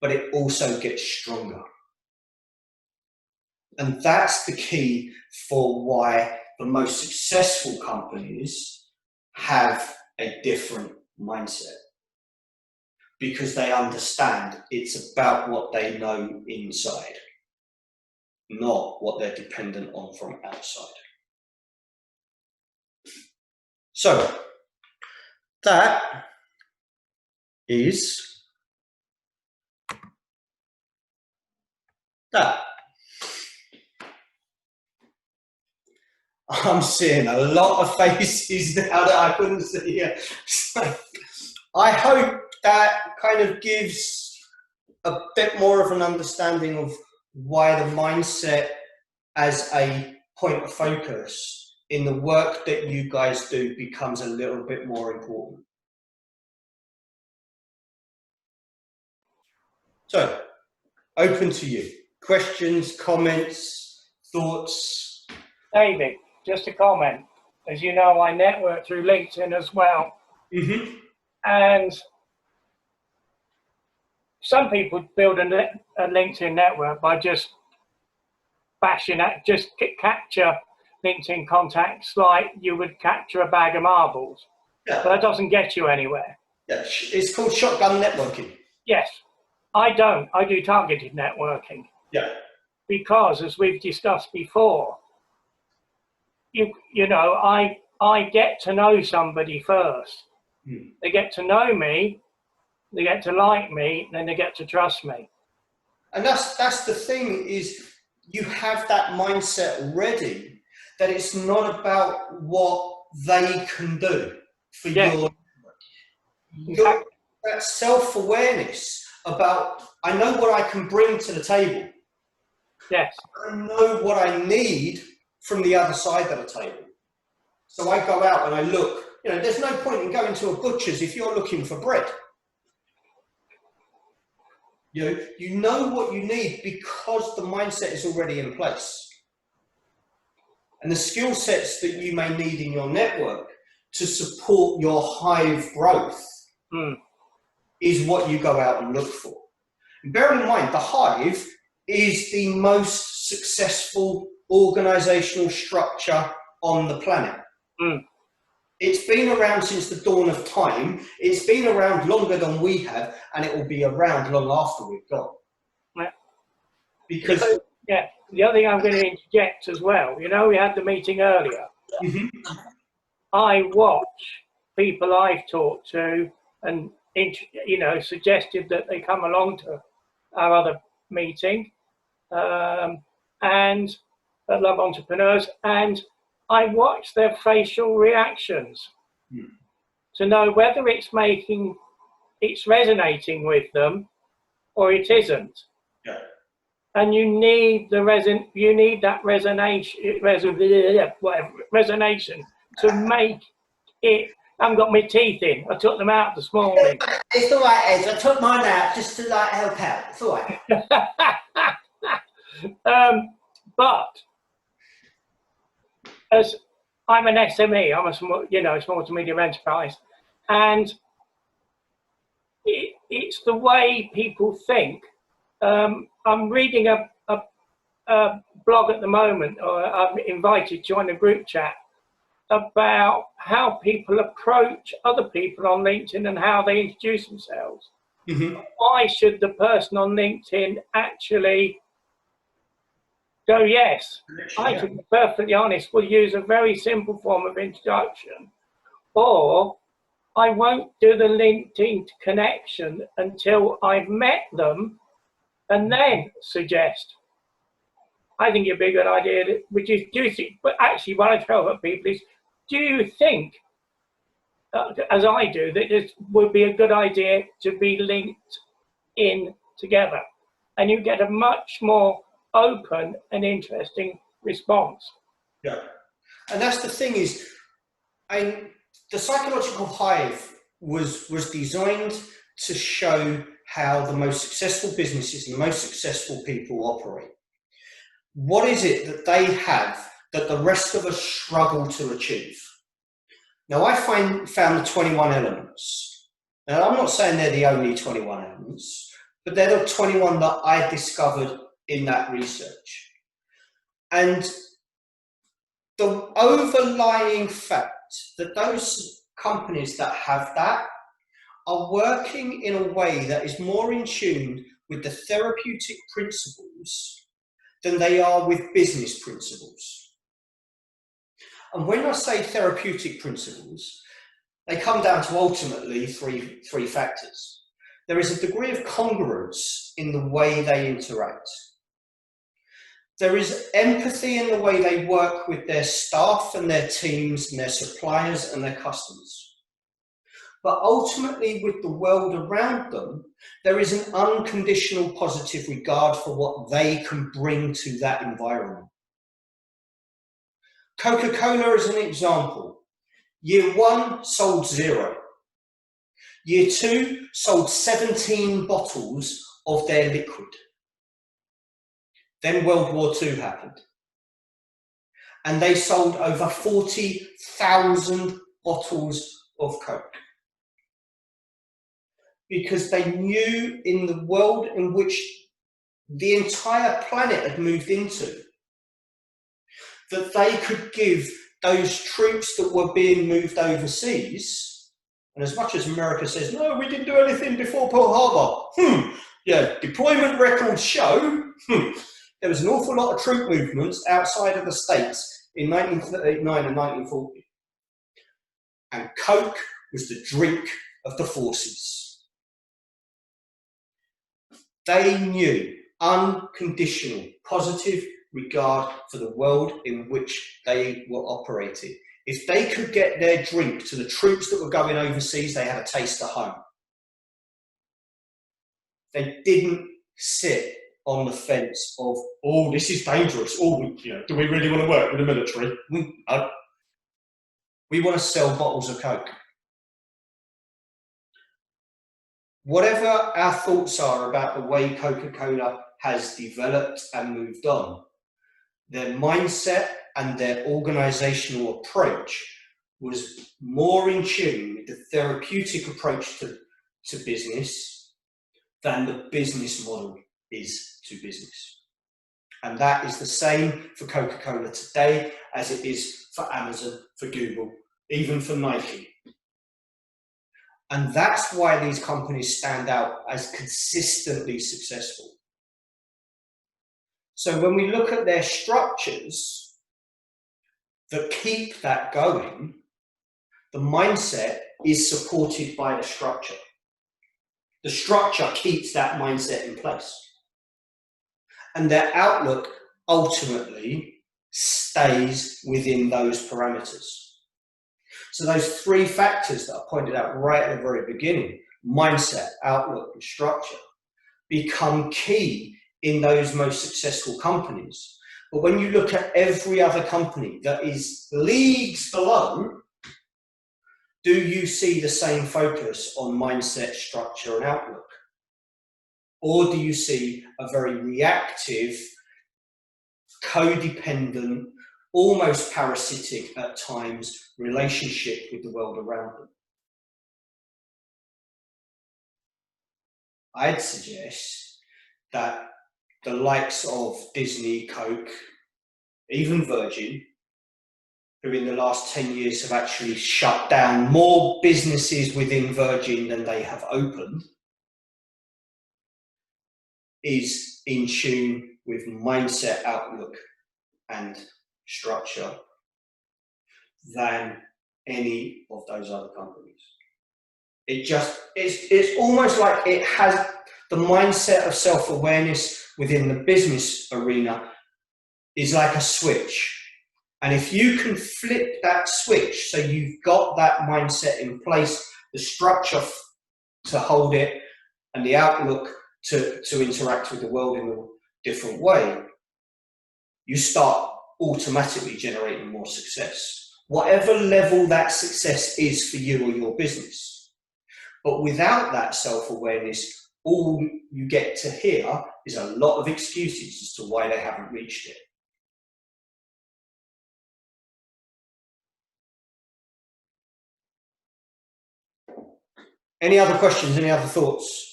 but it also gets stronger. And that's the key for why the most successful companies have a different mindset. Because they understand it's about what they know inside, not what they're dependent on from outside. So that is that. I'm seeing a lot of faces now that I couldn't see here. So I hope that kind of gives a bit more of an understanding of why the mindset as a point of focus in the work that you guys do becomes a little bit more important. So, open to you. Questions, comments, thoughts? David, just a comment. As you know, I network through LinkedIn as well. Mm-hmm. And some people build a LinkedIn network by just bashing at, just capture LinkedIn contacts like you would capture a bag of marbles. Yeah. But that doesn't get you anywhere. Yeah, it's called shotgun networking. Yes, I don't. I do targeted networking. Yeah. Because, as we've discussed before, you know, I get to know somebody first. They get to know me, they get to like me, then they get to trust me. And that's the thing, is you have that mindset already, that it's not about what they can do for your that self-awareness about, I know what I can bring to the table. Yes. I know what I need from the other side of the table. So I go out and I look, you know, there's no point in going to a butcher's if you're looking for bread. You know what you need because the mindset is already in place. And the skill sets that you may need in your network to support your Hive growth is what you go out and look for. And bear in mind, the Hive is the most successful organizational structure on the planet. It's been around since the dawn of time. It's been around longer than we have, and it will be around long after we've gone. Yeah. Because the other thing I'm going to interject as well, you know, we had the meeting earlier. I watch people I've talked to and, you know, suggested that they come along to our other meeting and at Love Entrepreneurs, and I watch their facial reactions to know whether it's resonating with them or it isn't. Yeah. And you need that resonation to make it. I haven't got my teeth in. I took them out this morning. It's all right, Ed. I took mine out just to like help out. It's all right. But as I'm an SME, I'm a small to medium enterprise, and it's the way people think. I'm reading a blog at the moment, or I'm invited to join a group chat about how people approach other people on LinkedIn and how they introduce themselves. Why should the person on LinkedIn actually go, yes? I, to be perfectly honest, will use a very simple form of introduction, or I won't do the LinkedIn connection until I've met them and then suggest, I think it'd be a good idea, which is, do you think, but actually what I tell people is, do you think, as I do, that it would be a good idea to be linked in together? And you get a much more open and interesting response. Yeah. And that's the thing, is, the psychological Hive was designed to show how the most successful businesses and the most successful people operate. What is it that they have that the rest of us struggle to achieve? Now, I found the 21 elements. Now, I'm not saying they're the only 21 elements, but they're the 21 that I discovered in that research. And the overlying fact that those companies that have that are working in a way that is more in tune with the therapeutic principles than they are with business principles. And when I say therapeutic principles, they come down to ultimately three factors. There is a degree of congruence in the way they interact. There is empathy in the way they work with their staff and their teams and their suppliers and their customers. But ultimately, with the world around them, there is an unconditional positive regard for what they can bring to that environment. Coca-Cola is an example. Year 1 sold 0. Year 2 sold 17 bottles of their liquid. Then World War II happened. And they sold over 40,000 bottles of Coke. Because they knew in the world in which the entire planet had moved into, that they could give those troops that were being moved overseas, and as much as America says, no, we didn't do anything before Pearl Harbor, yeah, deployment records show there was an awful lot of troop movements outside of the States in 1939 and 1940. And Coke was the drink of the forces. They knew unconditional, positive regard for the world in which they were operating. If they could get their drink to the troops that were going overseas, they had a taste of home. They didn't sit on the fence of, oh, this is dangerous. Oh, do we really want to work with the military? No. We want to sell bottles of Coke. Whatever our thoughts are about the way Coca-Cola has developed and moved on, their mindset and their organizational approach was more in tune with the therapeutic approach to business than the business model is to business. And that is the same for Coca-Cola today as it is for Amazon, for Google, even for Nike. And that's why these companies stand out as consistently successful. So when we look at their structures that keep that going, the mindset is supported by the structure. The structure keeps that mindset in place. And their outlook ultimately stays within those parameters. So those three factors that I pointed out right at the very beginning, mindset, outlook, and structure, become key in those most successful companies. But when you look at every other company that is leagues below, do you see the same focus on mindset, structure, and outlook? Or do you see a very reactive, codependent, almost parasitic at times relationship with the world around them? I'd suggest that the likes of Disney, Coke, even Virgin, who in the last 10 years have actually shut down more businesses within Virgin than they have opened, is in tune with mindset, outlook, and structure than any of those other companies. It's almost like it has the mindset of self-awareness within the business arena is like a switch. And if you can flip that switch, so you've got that mindset in place, the structure to hold it, and the outlook to interact with the world in a different way, you start automatically generating more success, whatever level that success is for you or your business. But without that self-awareness, all you get to hear is a lot of excuses as to why they haven't reached it. Any other questions? Any other thoughts?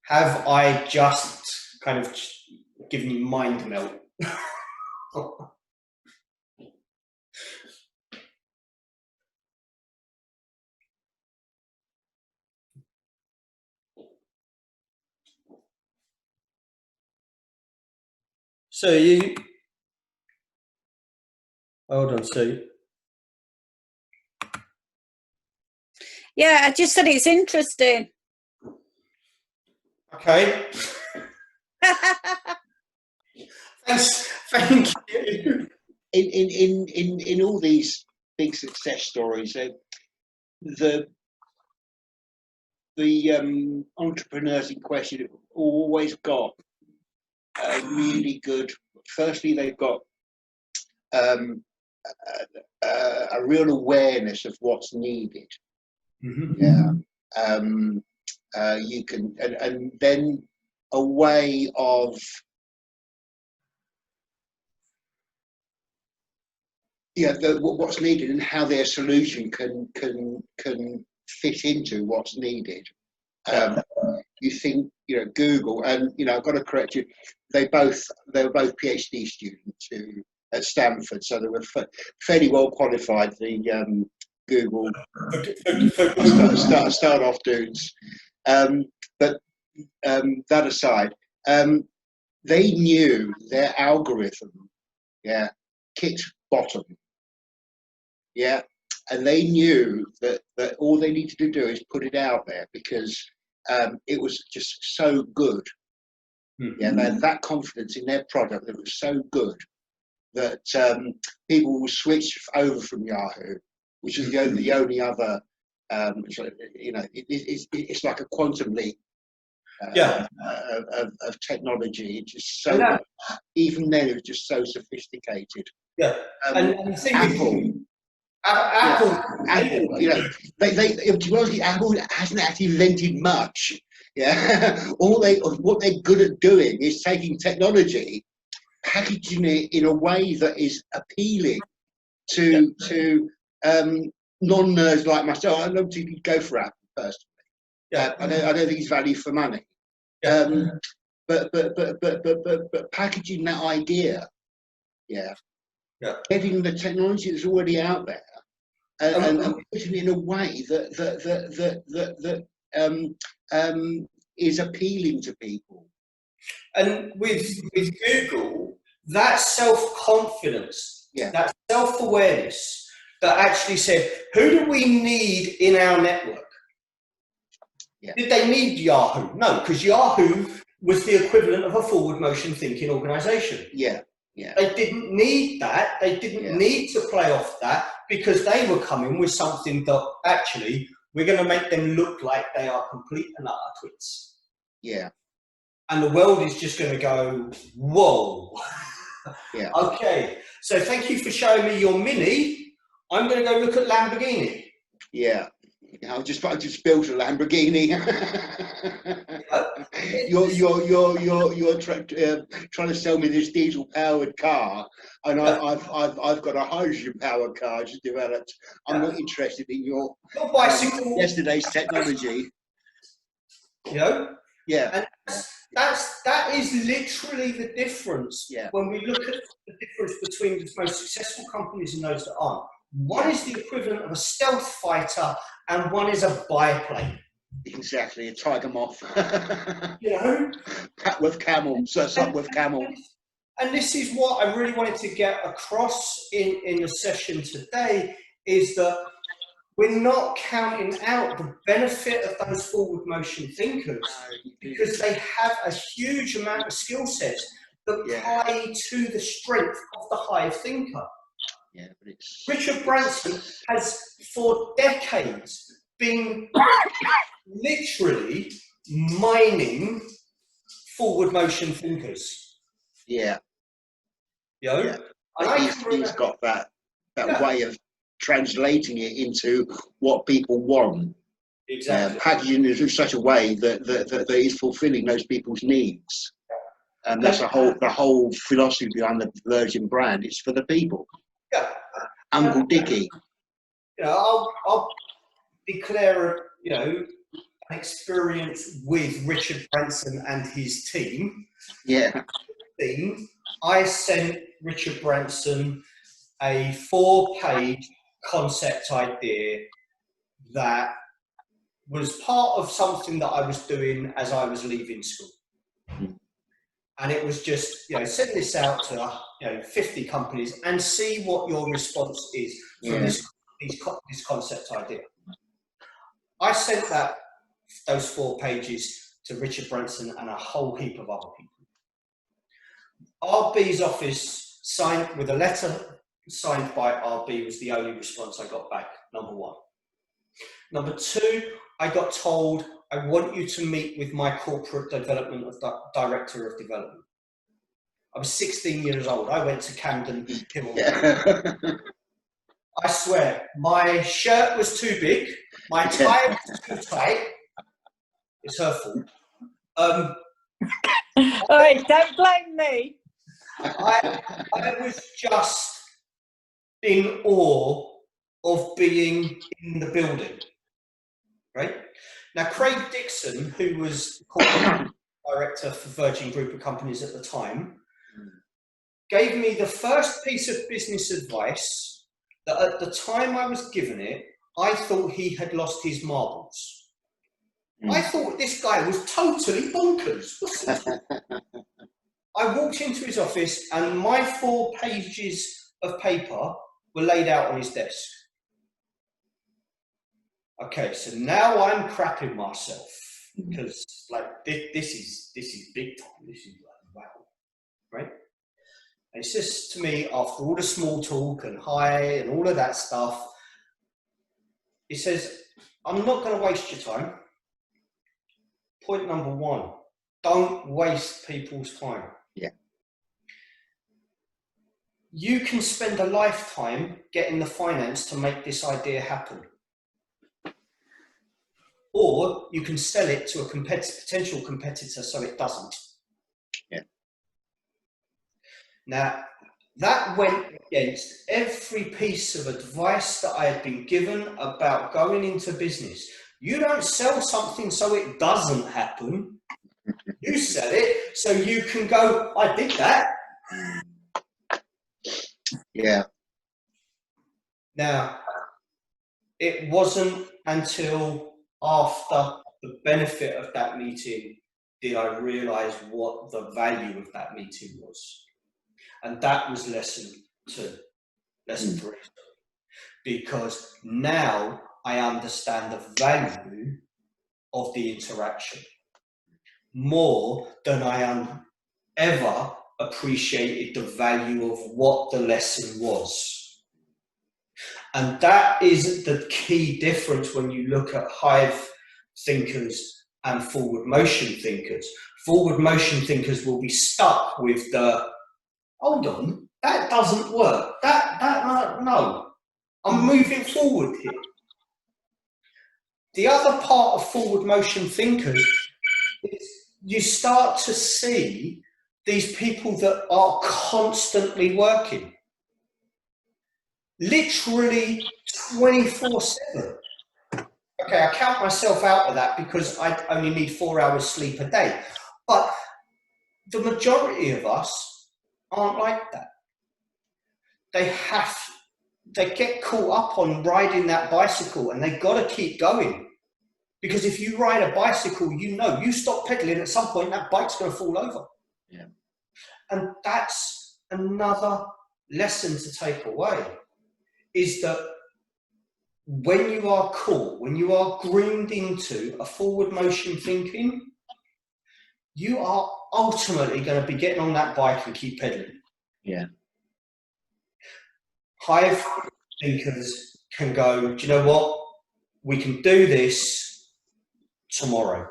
Have I just kind of giving you mind melt. So hold on, Sue. Yeah, I just said it's interesting. Okay. Thank you. In all these big success stories, the entrepreneurs in question have always got a really good. Firstly, they've got a real awareness of what's needed. Yeah. You can, and then a way of what's needed and how their solution can fit into what's needed. You think, Google, and I've got to correct you. They were both PhD students at Stanford, so they were fairly well qualified. The Google start off dudes, but that aside, they knew their algorithm, kicked bottom, and they knew that all they needed to do is put it out there because it was just so good. They had that confidence in their product that was so good that people will switch over from Yahoo, which is the only other. It's like a quantum leap of technology. It's just so. Even then, it was just so sophisticated. Yeah, and the thing Apple, to be honest, Apple hasn't actually invented much. What they're good at doing is taking technology, packaging it in a way that is appealing to non-nerds like myself. I don't think you'd go for Apple personally. I don't think it's value for money. But packaging that idea, getting the technology that's already out there, and putting it in a way that is appealing to people. And with Google, that self-confidence, that self-awareness that actually said, who do we need in our network? Did they need Yahoo? No, because Yahoo was the equivalent of a forward motion thinking organization. They didn't need that. They didn't need to play off that because they were coming with something that actually we're going to make them look like they are complete and utter twits. And the world is just going to go, whoa. Okay. So thank you for showing me your Mini. I'm going to go look at Lamborghini. I just built a Lamborghini. You're trying to sell me this diesel-powered car, and I've got a hydrogen-powered car just developed. I'm not interested in your bicycle. Yesterday's technology. And that is literally the difference. When we look at the difference between the most successful companies and those that aren't. One is the equivalent of a stealth fighter, and one is a biplane. Exactly, a tiger moth. With camels, up with camels. And this is what I really wanted to get across in the session today, is that we're not counting out the benefit of those forward motion thinkers because they have a huge amount of skill sets that play to the strength of the Hive thinker. Richard Branson has for decades been literally mining forward motion thinkers. He's got that way of translating it into what people want. Packaging it in such a way that is fulfilling those people's needs. And that's the whole philosophy behind the Virgin brand. It's for the people. Uncle Dickie. I'll declare an experience with Richard Branson and his team. 2016, I sent Richard Branson a 4-page concept idea that was part of something that I was doing as I was leaving school. And it was just, send this out to 50 companies and see what your response is from this concept idea. I sent those 4 pages to Richard Branson and a whole heap of other people. RB's office signed with a letter signed by RB was the only response I got back, number 1. Number 2, I got told, I want you to meet with my corporate development director of development. I was 16 years old. I went to Camden Hill. I swear, my shirt was too big, my tie was too tight. It's her fault. Hey, don't blame me. I was just in awe of being in the building, right? Now, Craig Dixon, who was corporate director for Virgin Group of Companies at the time, gave me the first piece of business advice that at the time I was given it, I thought he had lost his marbles. I thought this guy was totally bonkers. I walked into his office and my 4 pages of paper were laid out on his desk. Okay, so now I'm crapping myself because this is big time. This is wow, right? And he says to me, after all the small talk and hi and all of that stuff, he says, I'm not going to waste your time. Point number 1, don't waste people's time. Yeah. You can spend a lifetime getting the finance to make this idea happen. Or you can sell it to a potential competitor so it doesn't. Yeah. Now, that went against every piece of advice that I had been given about going into business. You don't sell something so it doesn't happen. You sell it so you can go, I did that. Yeah. Now, it wasn't until after the benefit of that meeting did I realise what the value of that meeting was. And that was lesson 3. Because now I understand the value of the interaction more than I ever appreciated the value of what the lesson was. And that is the key difference when you look at Hive thinkers and forward motion thinkers. Forward motion thinkers will be stuck with the, hold on, that doesn't work. No, I'm moving forward here. The other part of forward motion thinkers is you start to see these people that are constantly working. Literally 24/7. Okay, I count myself out of that because I only need 4 hours sleep a day. But the majority of us aren't like that. They get caught up on riding that bicycle and they've got to keep going. Because if you ride a bicycle, you stop pedaling, at some point that bike's going to fall over. Yeah. And that's another lesson to take away, is that when you are caught, when you are groomed into a forward motion thinking, you are ultimately going to be getting on that bike and keep pedaling. Yeah. Hive thinkers can go, do you know what? We can do this tomorrow.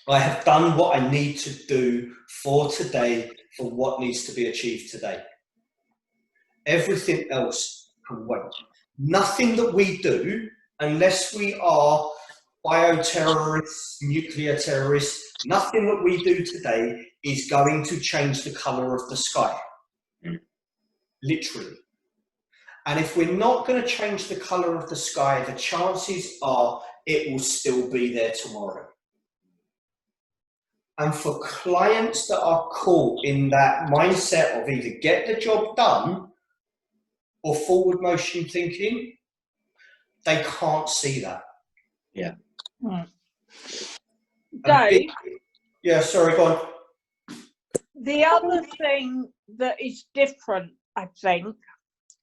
I have done what I need to do for today, for what needs to be achieved today. Everything else can wait. Nothing that we do, unless we are bioterrorists, nuclear terrorists, nothing that we do today is going to change the colour of the sky. Literally. And if we're not going to change the colour of the sky, the chances are it will still be there tomorrow. And for clients that are caught in that mindset of either get the job done or forward motion thinking, they can't see that. Yeah. Dave, Yeah, sorry, go on. the other thing that is different, I think,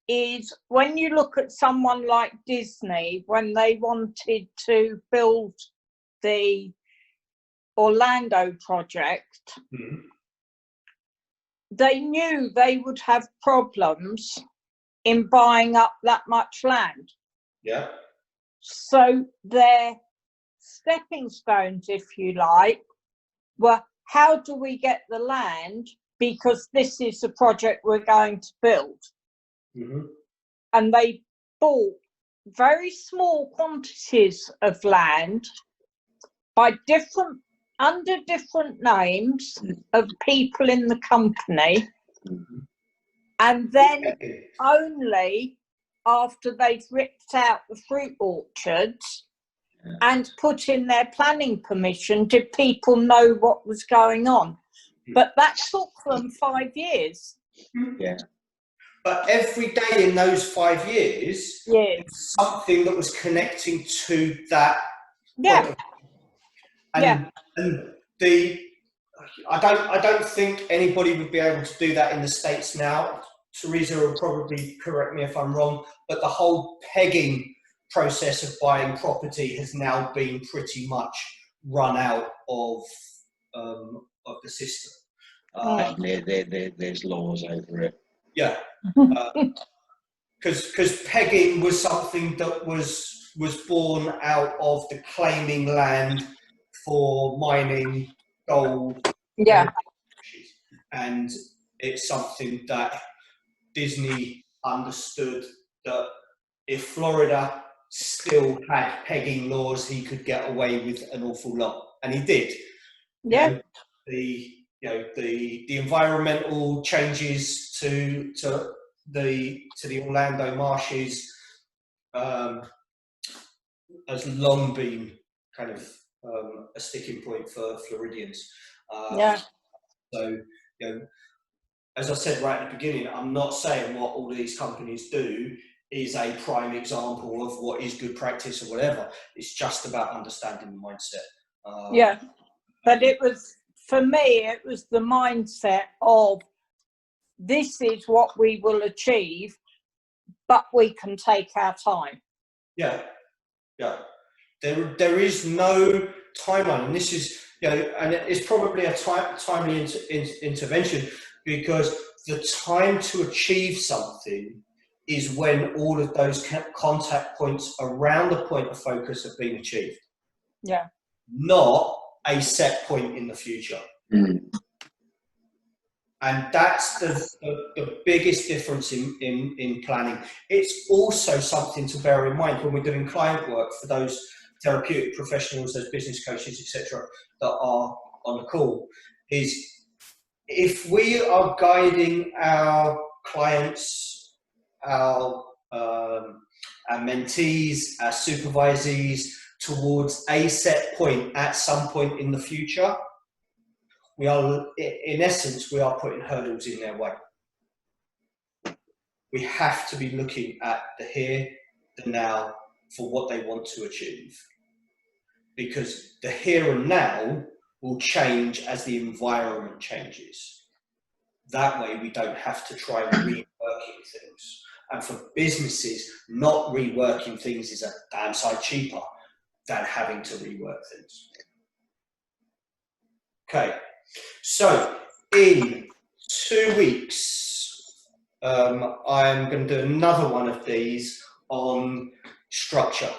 is when you look at someone like Disney, when they wanted to build the Orlando project, they knew they would have problems in buying up that much land. Yeah. So their stepping stones, if you like, were how do we get the land, because this is the project we're going to build. And they bought very small quantities of land under different names of people in the company, and then only after they've ripped out the fruit orchards and put in their planning permission did people know what was going on. But that took them 5 years. Yeah. But every day in those 5 years, something that was connecting to that. Yeah. And I don't think anybody would be able to do that in the States now. Teresa will probably correct me if I'm wrong, but the whole pegging process of buying property has now been pretty much run out of the system. There's laws over it. Yeah, because pegging was something that was born out of the claiming land for mining gold. Yeah. And it's something that Disney understood, that if Florida still had pegging laws, he could get away with an awful lot, and he did. Yeah. The environmental changes to the Orlando marshes has long been kind of a sticking point for Floridians. So, as I said right at the beginning, I'm not saying what all these companies do is a prime example of what is good practice or whatever. It's just about understanding the mindset. But it was, for me, it was the mindset of this is what we will achieve, but we can take our time. Yeah. There is no timeline, and this is, and it's probably a timely intervention, because the time to achieve something is when all of those contact points around the point of focus have been achieved. Yeah. Not a set point in the future. And that's the biggest difference in planning. It's also something to bear in mind when we're doing client work for those therapeutic professionals, those business coaches, etc., that are on the call, is if we are guiding our clients, our mentees, our supervisees towards a set point at some point in the future, we are, in essence, we are putting hurdles in their way. We have to be looking at the here, the now, for what they want to achieve. Because the here and now will change as the environment changes. That way we don't have to try reworking things. And for businesses, not reworking things is a damn sight cheaper than having to rework things. Okay, so in 2 weeks, I'm going to do another one of these on structure.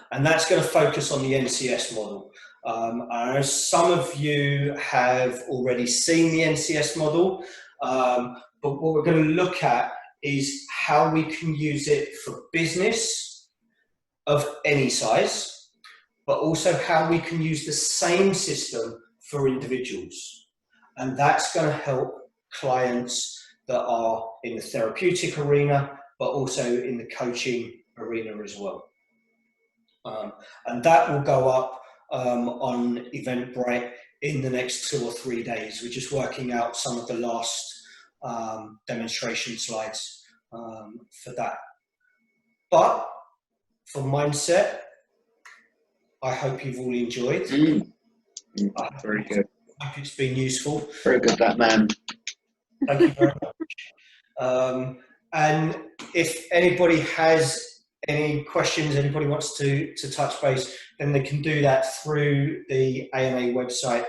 And that's going to focus on the NCS model. I know some of you have already seen the NCS model, but what we're going to look at is how we can use it for business of any size, but also how we can use the same system for individuals. And that's going to help clients that are in the therapeutic arena, but also in the coaching arena as well. And that will go up on Eventbrite in the next 2 or 3 days. We're just working out some of the last demonstration slides for that. But for mindset, I hope you've all enjoyed. Very good. I hope it's been useful. Very good, that man. Thank you very much. And if anybody has any questions, anybody wants to touch base, then they can do that through the AMA website.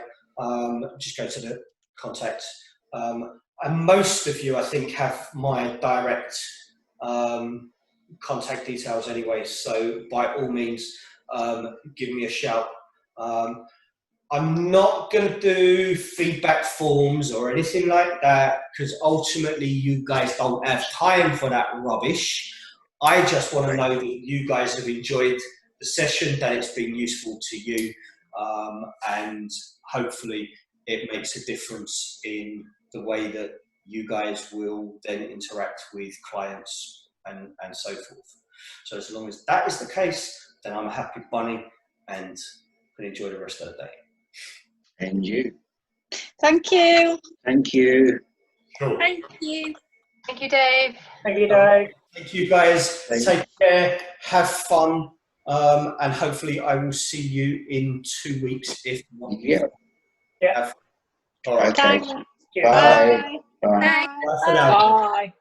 Just go to the contact. And most of you, I think, have my direct contact details anyway. So by all means, give me a shout. I'm not going to do feedback forms or anything like that, because ultimately you guys don't have time for that rubbish. I just want to know that you guys have enjoyed the session, that it's been useful to you, and hopefully it makes a difference in the way that you guys will then interact with clients and so forth. So as long as that is the case, then I'm a happy bunny and can enjoy the rest of the day. And you. Thank you. Thank you. Cool. Thank you. Thank you, Dave. Thank you, Dave. Thank you guys. Thank Take care. Have fun. And hopefully I will see you in 2 weeks, if not. Yep. Yeah. All right. Okay. Thanks. Yeah. Bye. Bye. Bye. Bye for now. Bye.